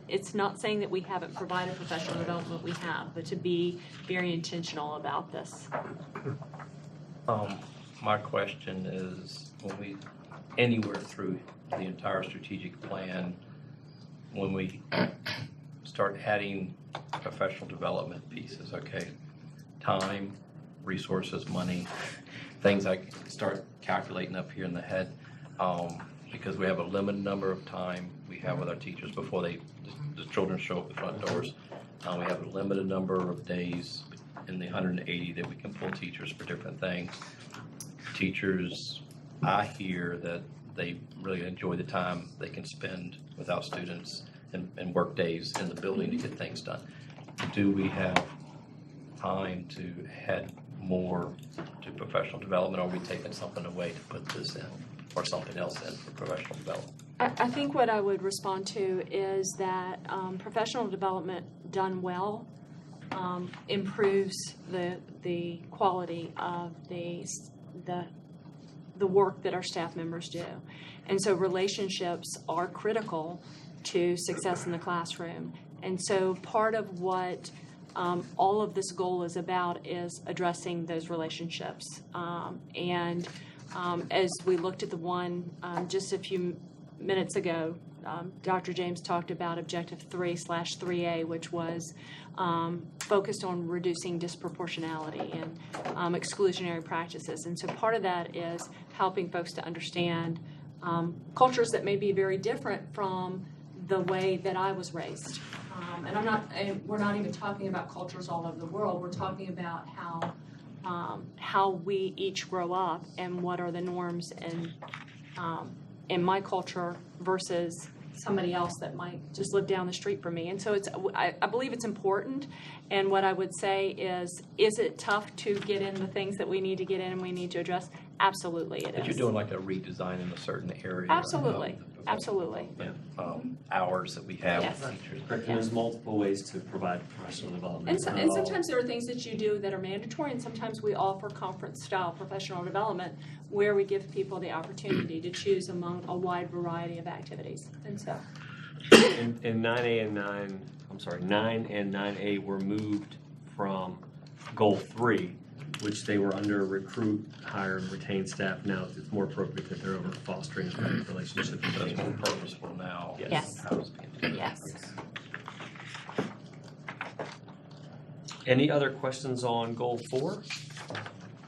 it's not saying that we haven't provided professional development, we have, but to be very intentional about this. My question is, when we, anywhere through the entire strategic plan, when we start adding professional development pieces, okay, time, resources, money, things I can start calculating up here in the head, because we have a limited number of time we have with our teachers before the children show up at the front doors. We have a limited number of days in the 180 that we can pull teachers for different things. Teachers, I hear that they really enjoy the time they can spend with our students and work days in the building to get things done. Do we have time to head more to professional development, or are we taking something away to put this in, or something else in for professional development? I think what I would respond to is that professional development done well improves the quality of the work that our staff members do. And so relationships are critical to success in the classroom. And so part of what all of this goal is about is addressing those relationships. As we looked at the one just a few minutes ago, Dr. James talked about Objective 3/3A, which was focused on reducing disproportionality and exclusionary practices. And so part of that is helping folks to understand cultures that may be very different from the way that I was raised. And we're not even talking about cultures all over the world. We're talking about how we each grow up and what are the norms in my culture versus somebody else that might just live down the street from me. And so I believe it's important. And what I would say is it tough to get in the things that we need to get in and we need to address? Absolutely it is. But you're doing like a redesign in a certain area. Absolutely. Absolutely. Hours that we have Yes. with teachers. And there's multiple ways to provide professional development. And sometimes there are things that you do that are mandatory, and sometimes we offer conference-style professional development where we give people the opportunity to choose among a wide variety of activities. And so, And 9 and 9A were moved from goal 3, which they were under recruit, hire, and retain staff. Now it's more appropriate that they're over fostering relationships. That's more purposeful now. Yes. How it's being done. yes. Any other questions on goal 4?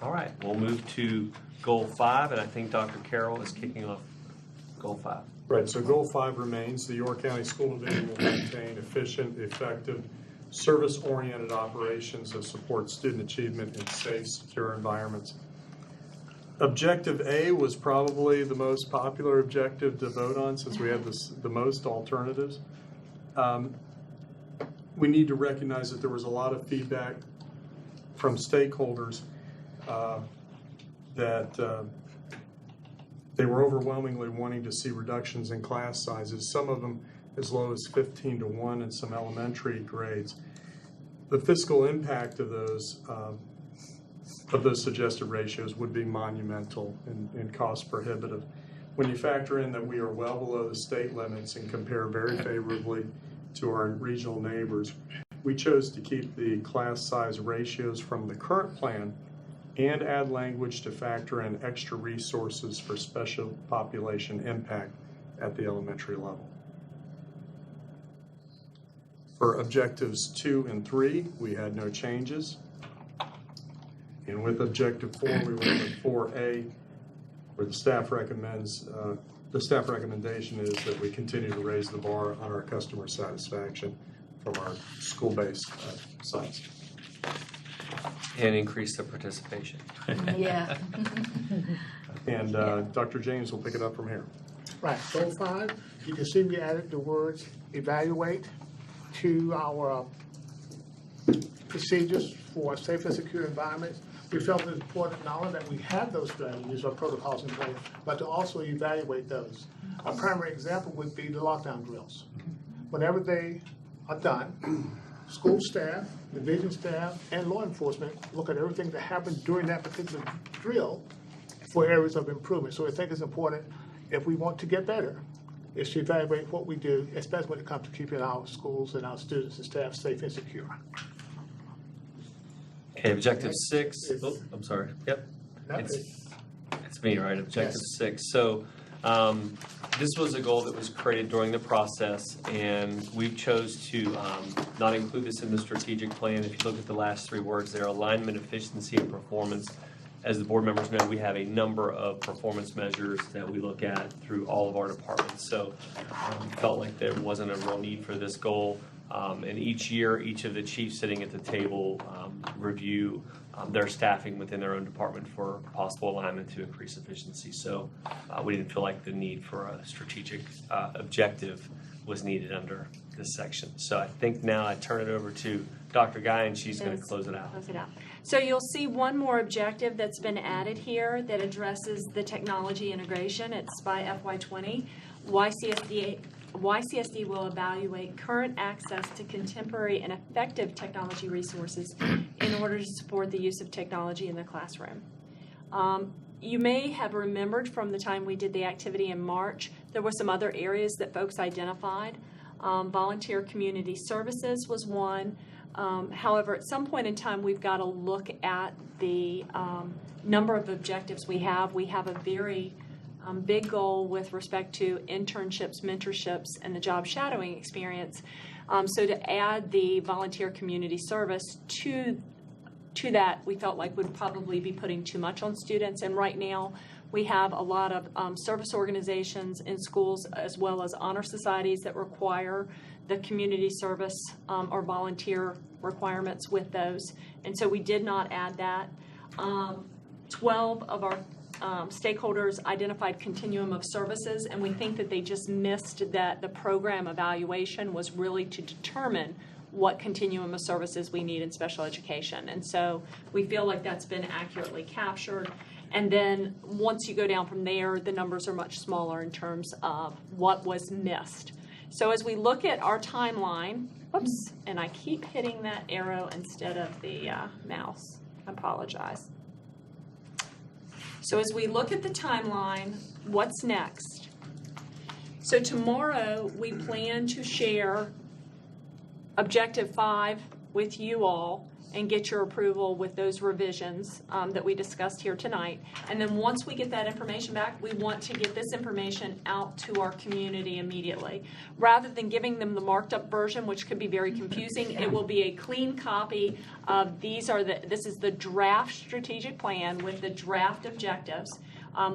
All right, we'll move to goal 5, and I think Dr. Carroll is kicking off goal 5. Right, so goal 5 remains, the York County School Division will maintain efficient, effective, service-oriented operations that support student achievement in safe, secure environments. Objective A was probably the most popular objective to vote on since we had the most alternatives. We need to recognize that there was a lot of feedback from stakeholders that they were overwhelmingly wanting to see reductions in class sizes, some of them as low as 15 to 1 in some elementary grades. The fiscal impact of those suggested ratios would be monumental and cost prohibitive. When you factor in that we are well below the state limits and compare very favorably to our regional neighbors, we chose to keep the class size ratios from the current plan and add language to factor in extra resources for special population impact at the elementary level. For objectives 2 and 3, we had no changes. And with objective 4, we went with 4A, where the staff recommendation is that we continue to raise the bar on our customer satisfaction from our school-based sites. And increase the participation. Yeah. And Dr. James will pick it up from here. Right, goal 5, you can see we added the words evaluate to our procedures for safe and secure environments. We felt it was important not only that we have those strategies or protocols in place, but to also evaluate those. A primary example would be the lockdown drills. Whenever they are done, school staff, division staff, and law enforcement look at everything that happened during that particular drill for areas of improvement. So I think it's important, if we want to get better, is to evaluate what we do, especially when it comes to keeping our schools and our students and staff safe and secure. Okay, objective 6, oh, I'm sorry, yep. No, It's me, right? Objective 6. So this was a goal that was created during the process, and we chose to not include this in the strategic plan. If you look at the last 3 words there, alignment, efficiency, and performance, As the board members know, we have a number of performance measures that we look at through all of our departments. So felt like there wasn't a real need for this goal. And each year, each of the chiefs sitting at the table review their staffing within their own department for possible alignment to increase efficiency. So we didn't feel like the need for a strategic objective was needed under this section. So I think now I turn it over to Dr. Guy, and she's going to close it out. Close it out. So you'll see one more objective that's been added here that addresses the technology integration. It's by FY20. YCSD will evaluate current access to contemporary and effective technology resources in order to support the use of technology in the classroom. You may have remembered from the time we did the activity in March, there were some other areas that folks identified. Volunteer community services was one. However, at some point in time, we've got to look at the number of objectives we have. We have a very big goal with respect to internships, mentorships, and the job shadowing experience. So to add the volunteer community service to that, we felt like would probably be putting too much on students. And right now, we have a lot of service organizations in schools as well as honor societies that require the community service or volunteer requirements with those. And so we did not add that. 12 of our stakeholders identified continuum of services, and we think that they just missed that the program evaluation was really to determine what continuum of services we need in special education. And so we feel like that's been accurately captured. And then once you go down from there, the numbers are much smaller in terms of what was missed. So as we look at our timeline, whoops, and I keep hitting that arrow instead of the mouse. I apologize. So as we look at the timeline, what's next? So tomorrow we plan to share Objective 5 with you all and get your approval with those revisions that we discussed here tonight. And then once we get that information back, we want to get this information out to our community immediately. Rather than giving them the marked up version, which could be very confusing, it will be a clean copy of this is the draft strategic plan with the draft objectives.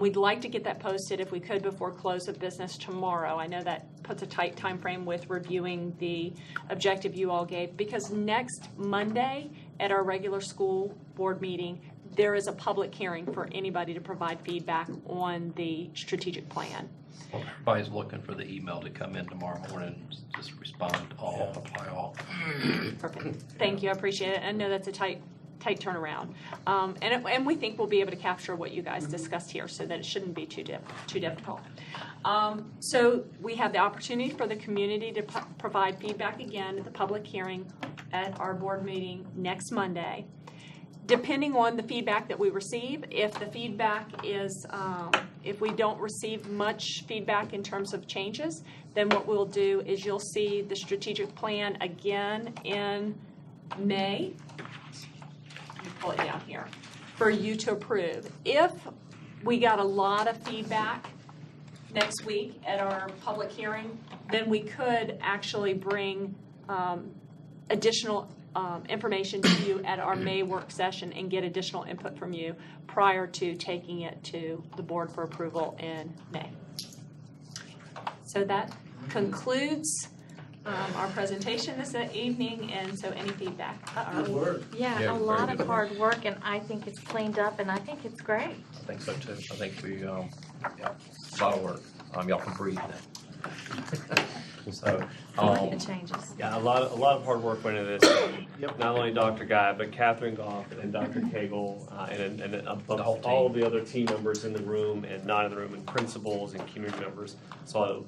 We'd like to get that posted if we could before close of business tomorrow. I know that puts a tight time frame with reviewing the objective you all gave, because next Monday at our regular school board meeting, there is a public hearing for anybody to provide feedback on the strategic plan. Well, everybody's looking for the email to come in tomorrow morning, just respond all, apply all. Perfect. Thank you. I appreciate it. I know that's a tight turnaround. And we think we'll be able to capture what you guys discussed here so that it shouldn't be too difficult. So we have the opportunity for the community to provide feedback again at the public hearing at our board meeting next Monday. Depending on the feedback that we receive, if the feedback is, if we don't receive much feedback in terms of changes, then what we'll do is you'll see the strategic plan again in May. Pull it down here for you to approve. If we got a lot of feedback next week at our public hearing, then we could actually bring additional information to you at our May work session and get additional input from you prior to taking it to the board for approval in May. So that concludes our presentation this evening, and so any feedback? Good work. Yeah, Yeah, a lot very of good. hard work, and I think it's cleaned up, and I think it's great. I think so too. I think we, yeah, a lot of work. Y'all can breathe now. So, I like the changes. Yeah, a lot of hard work went into this. Not only Dr. Guy, but Catherine Goff and Dr. Cagle, and The whole team. all of the other team members in the room and not in the room, and principals and community members. So,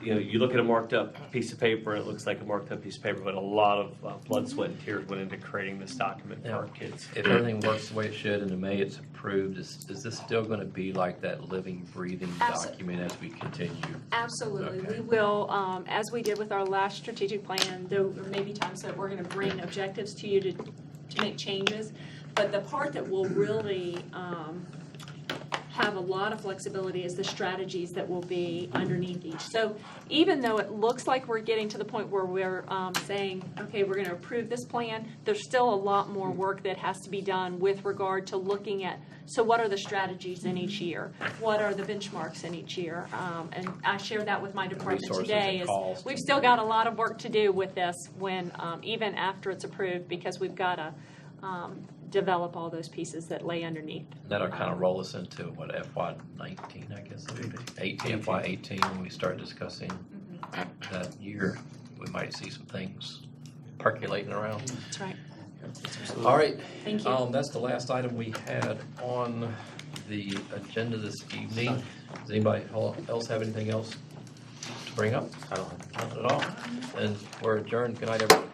you look at a marked up piece of paper, it looks like a marked up piece of paper, but a lot of blood, sweat, and tears went into creating this document for our kids. if everything works the way it should and in May it's approved, is this still going to be like that living, breathing document as we continue? Absolutely. Okay. We will, as we did with our last strategic plan, there may be times that we're going to bring objectives to you to make changes, but the part that will really have a lot of flexibility as the strategies that will be underneath each. So even though it looks like we're getting to the point where we're saying, okay, we're going to approve this plan, there's still a lot more work that has to be done with regard to looking at, so what are the strategies in each year? What are the benchmarks in each year? And I shared that with my department Resources today. and Is costs. we've still got a lot of work to do with this when, even after it's approved, because we've got to develop all those pieces that lay underneath. That'll kind of roll us into what, FY 19, I guess it would be, 18, FY 18, when we start discussing that year, we might see some things percolating around. That's right. All right. Thank you. That's the last item we had on the agenda this evening. Does anybody else have anything else to bring up? I don't have Not at all. And we're adjourned. Good night, everyone.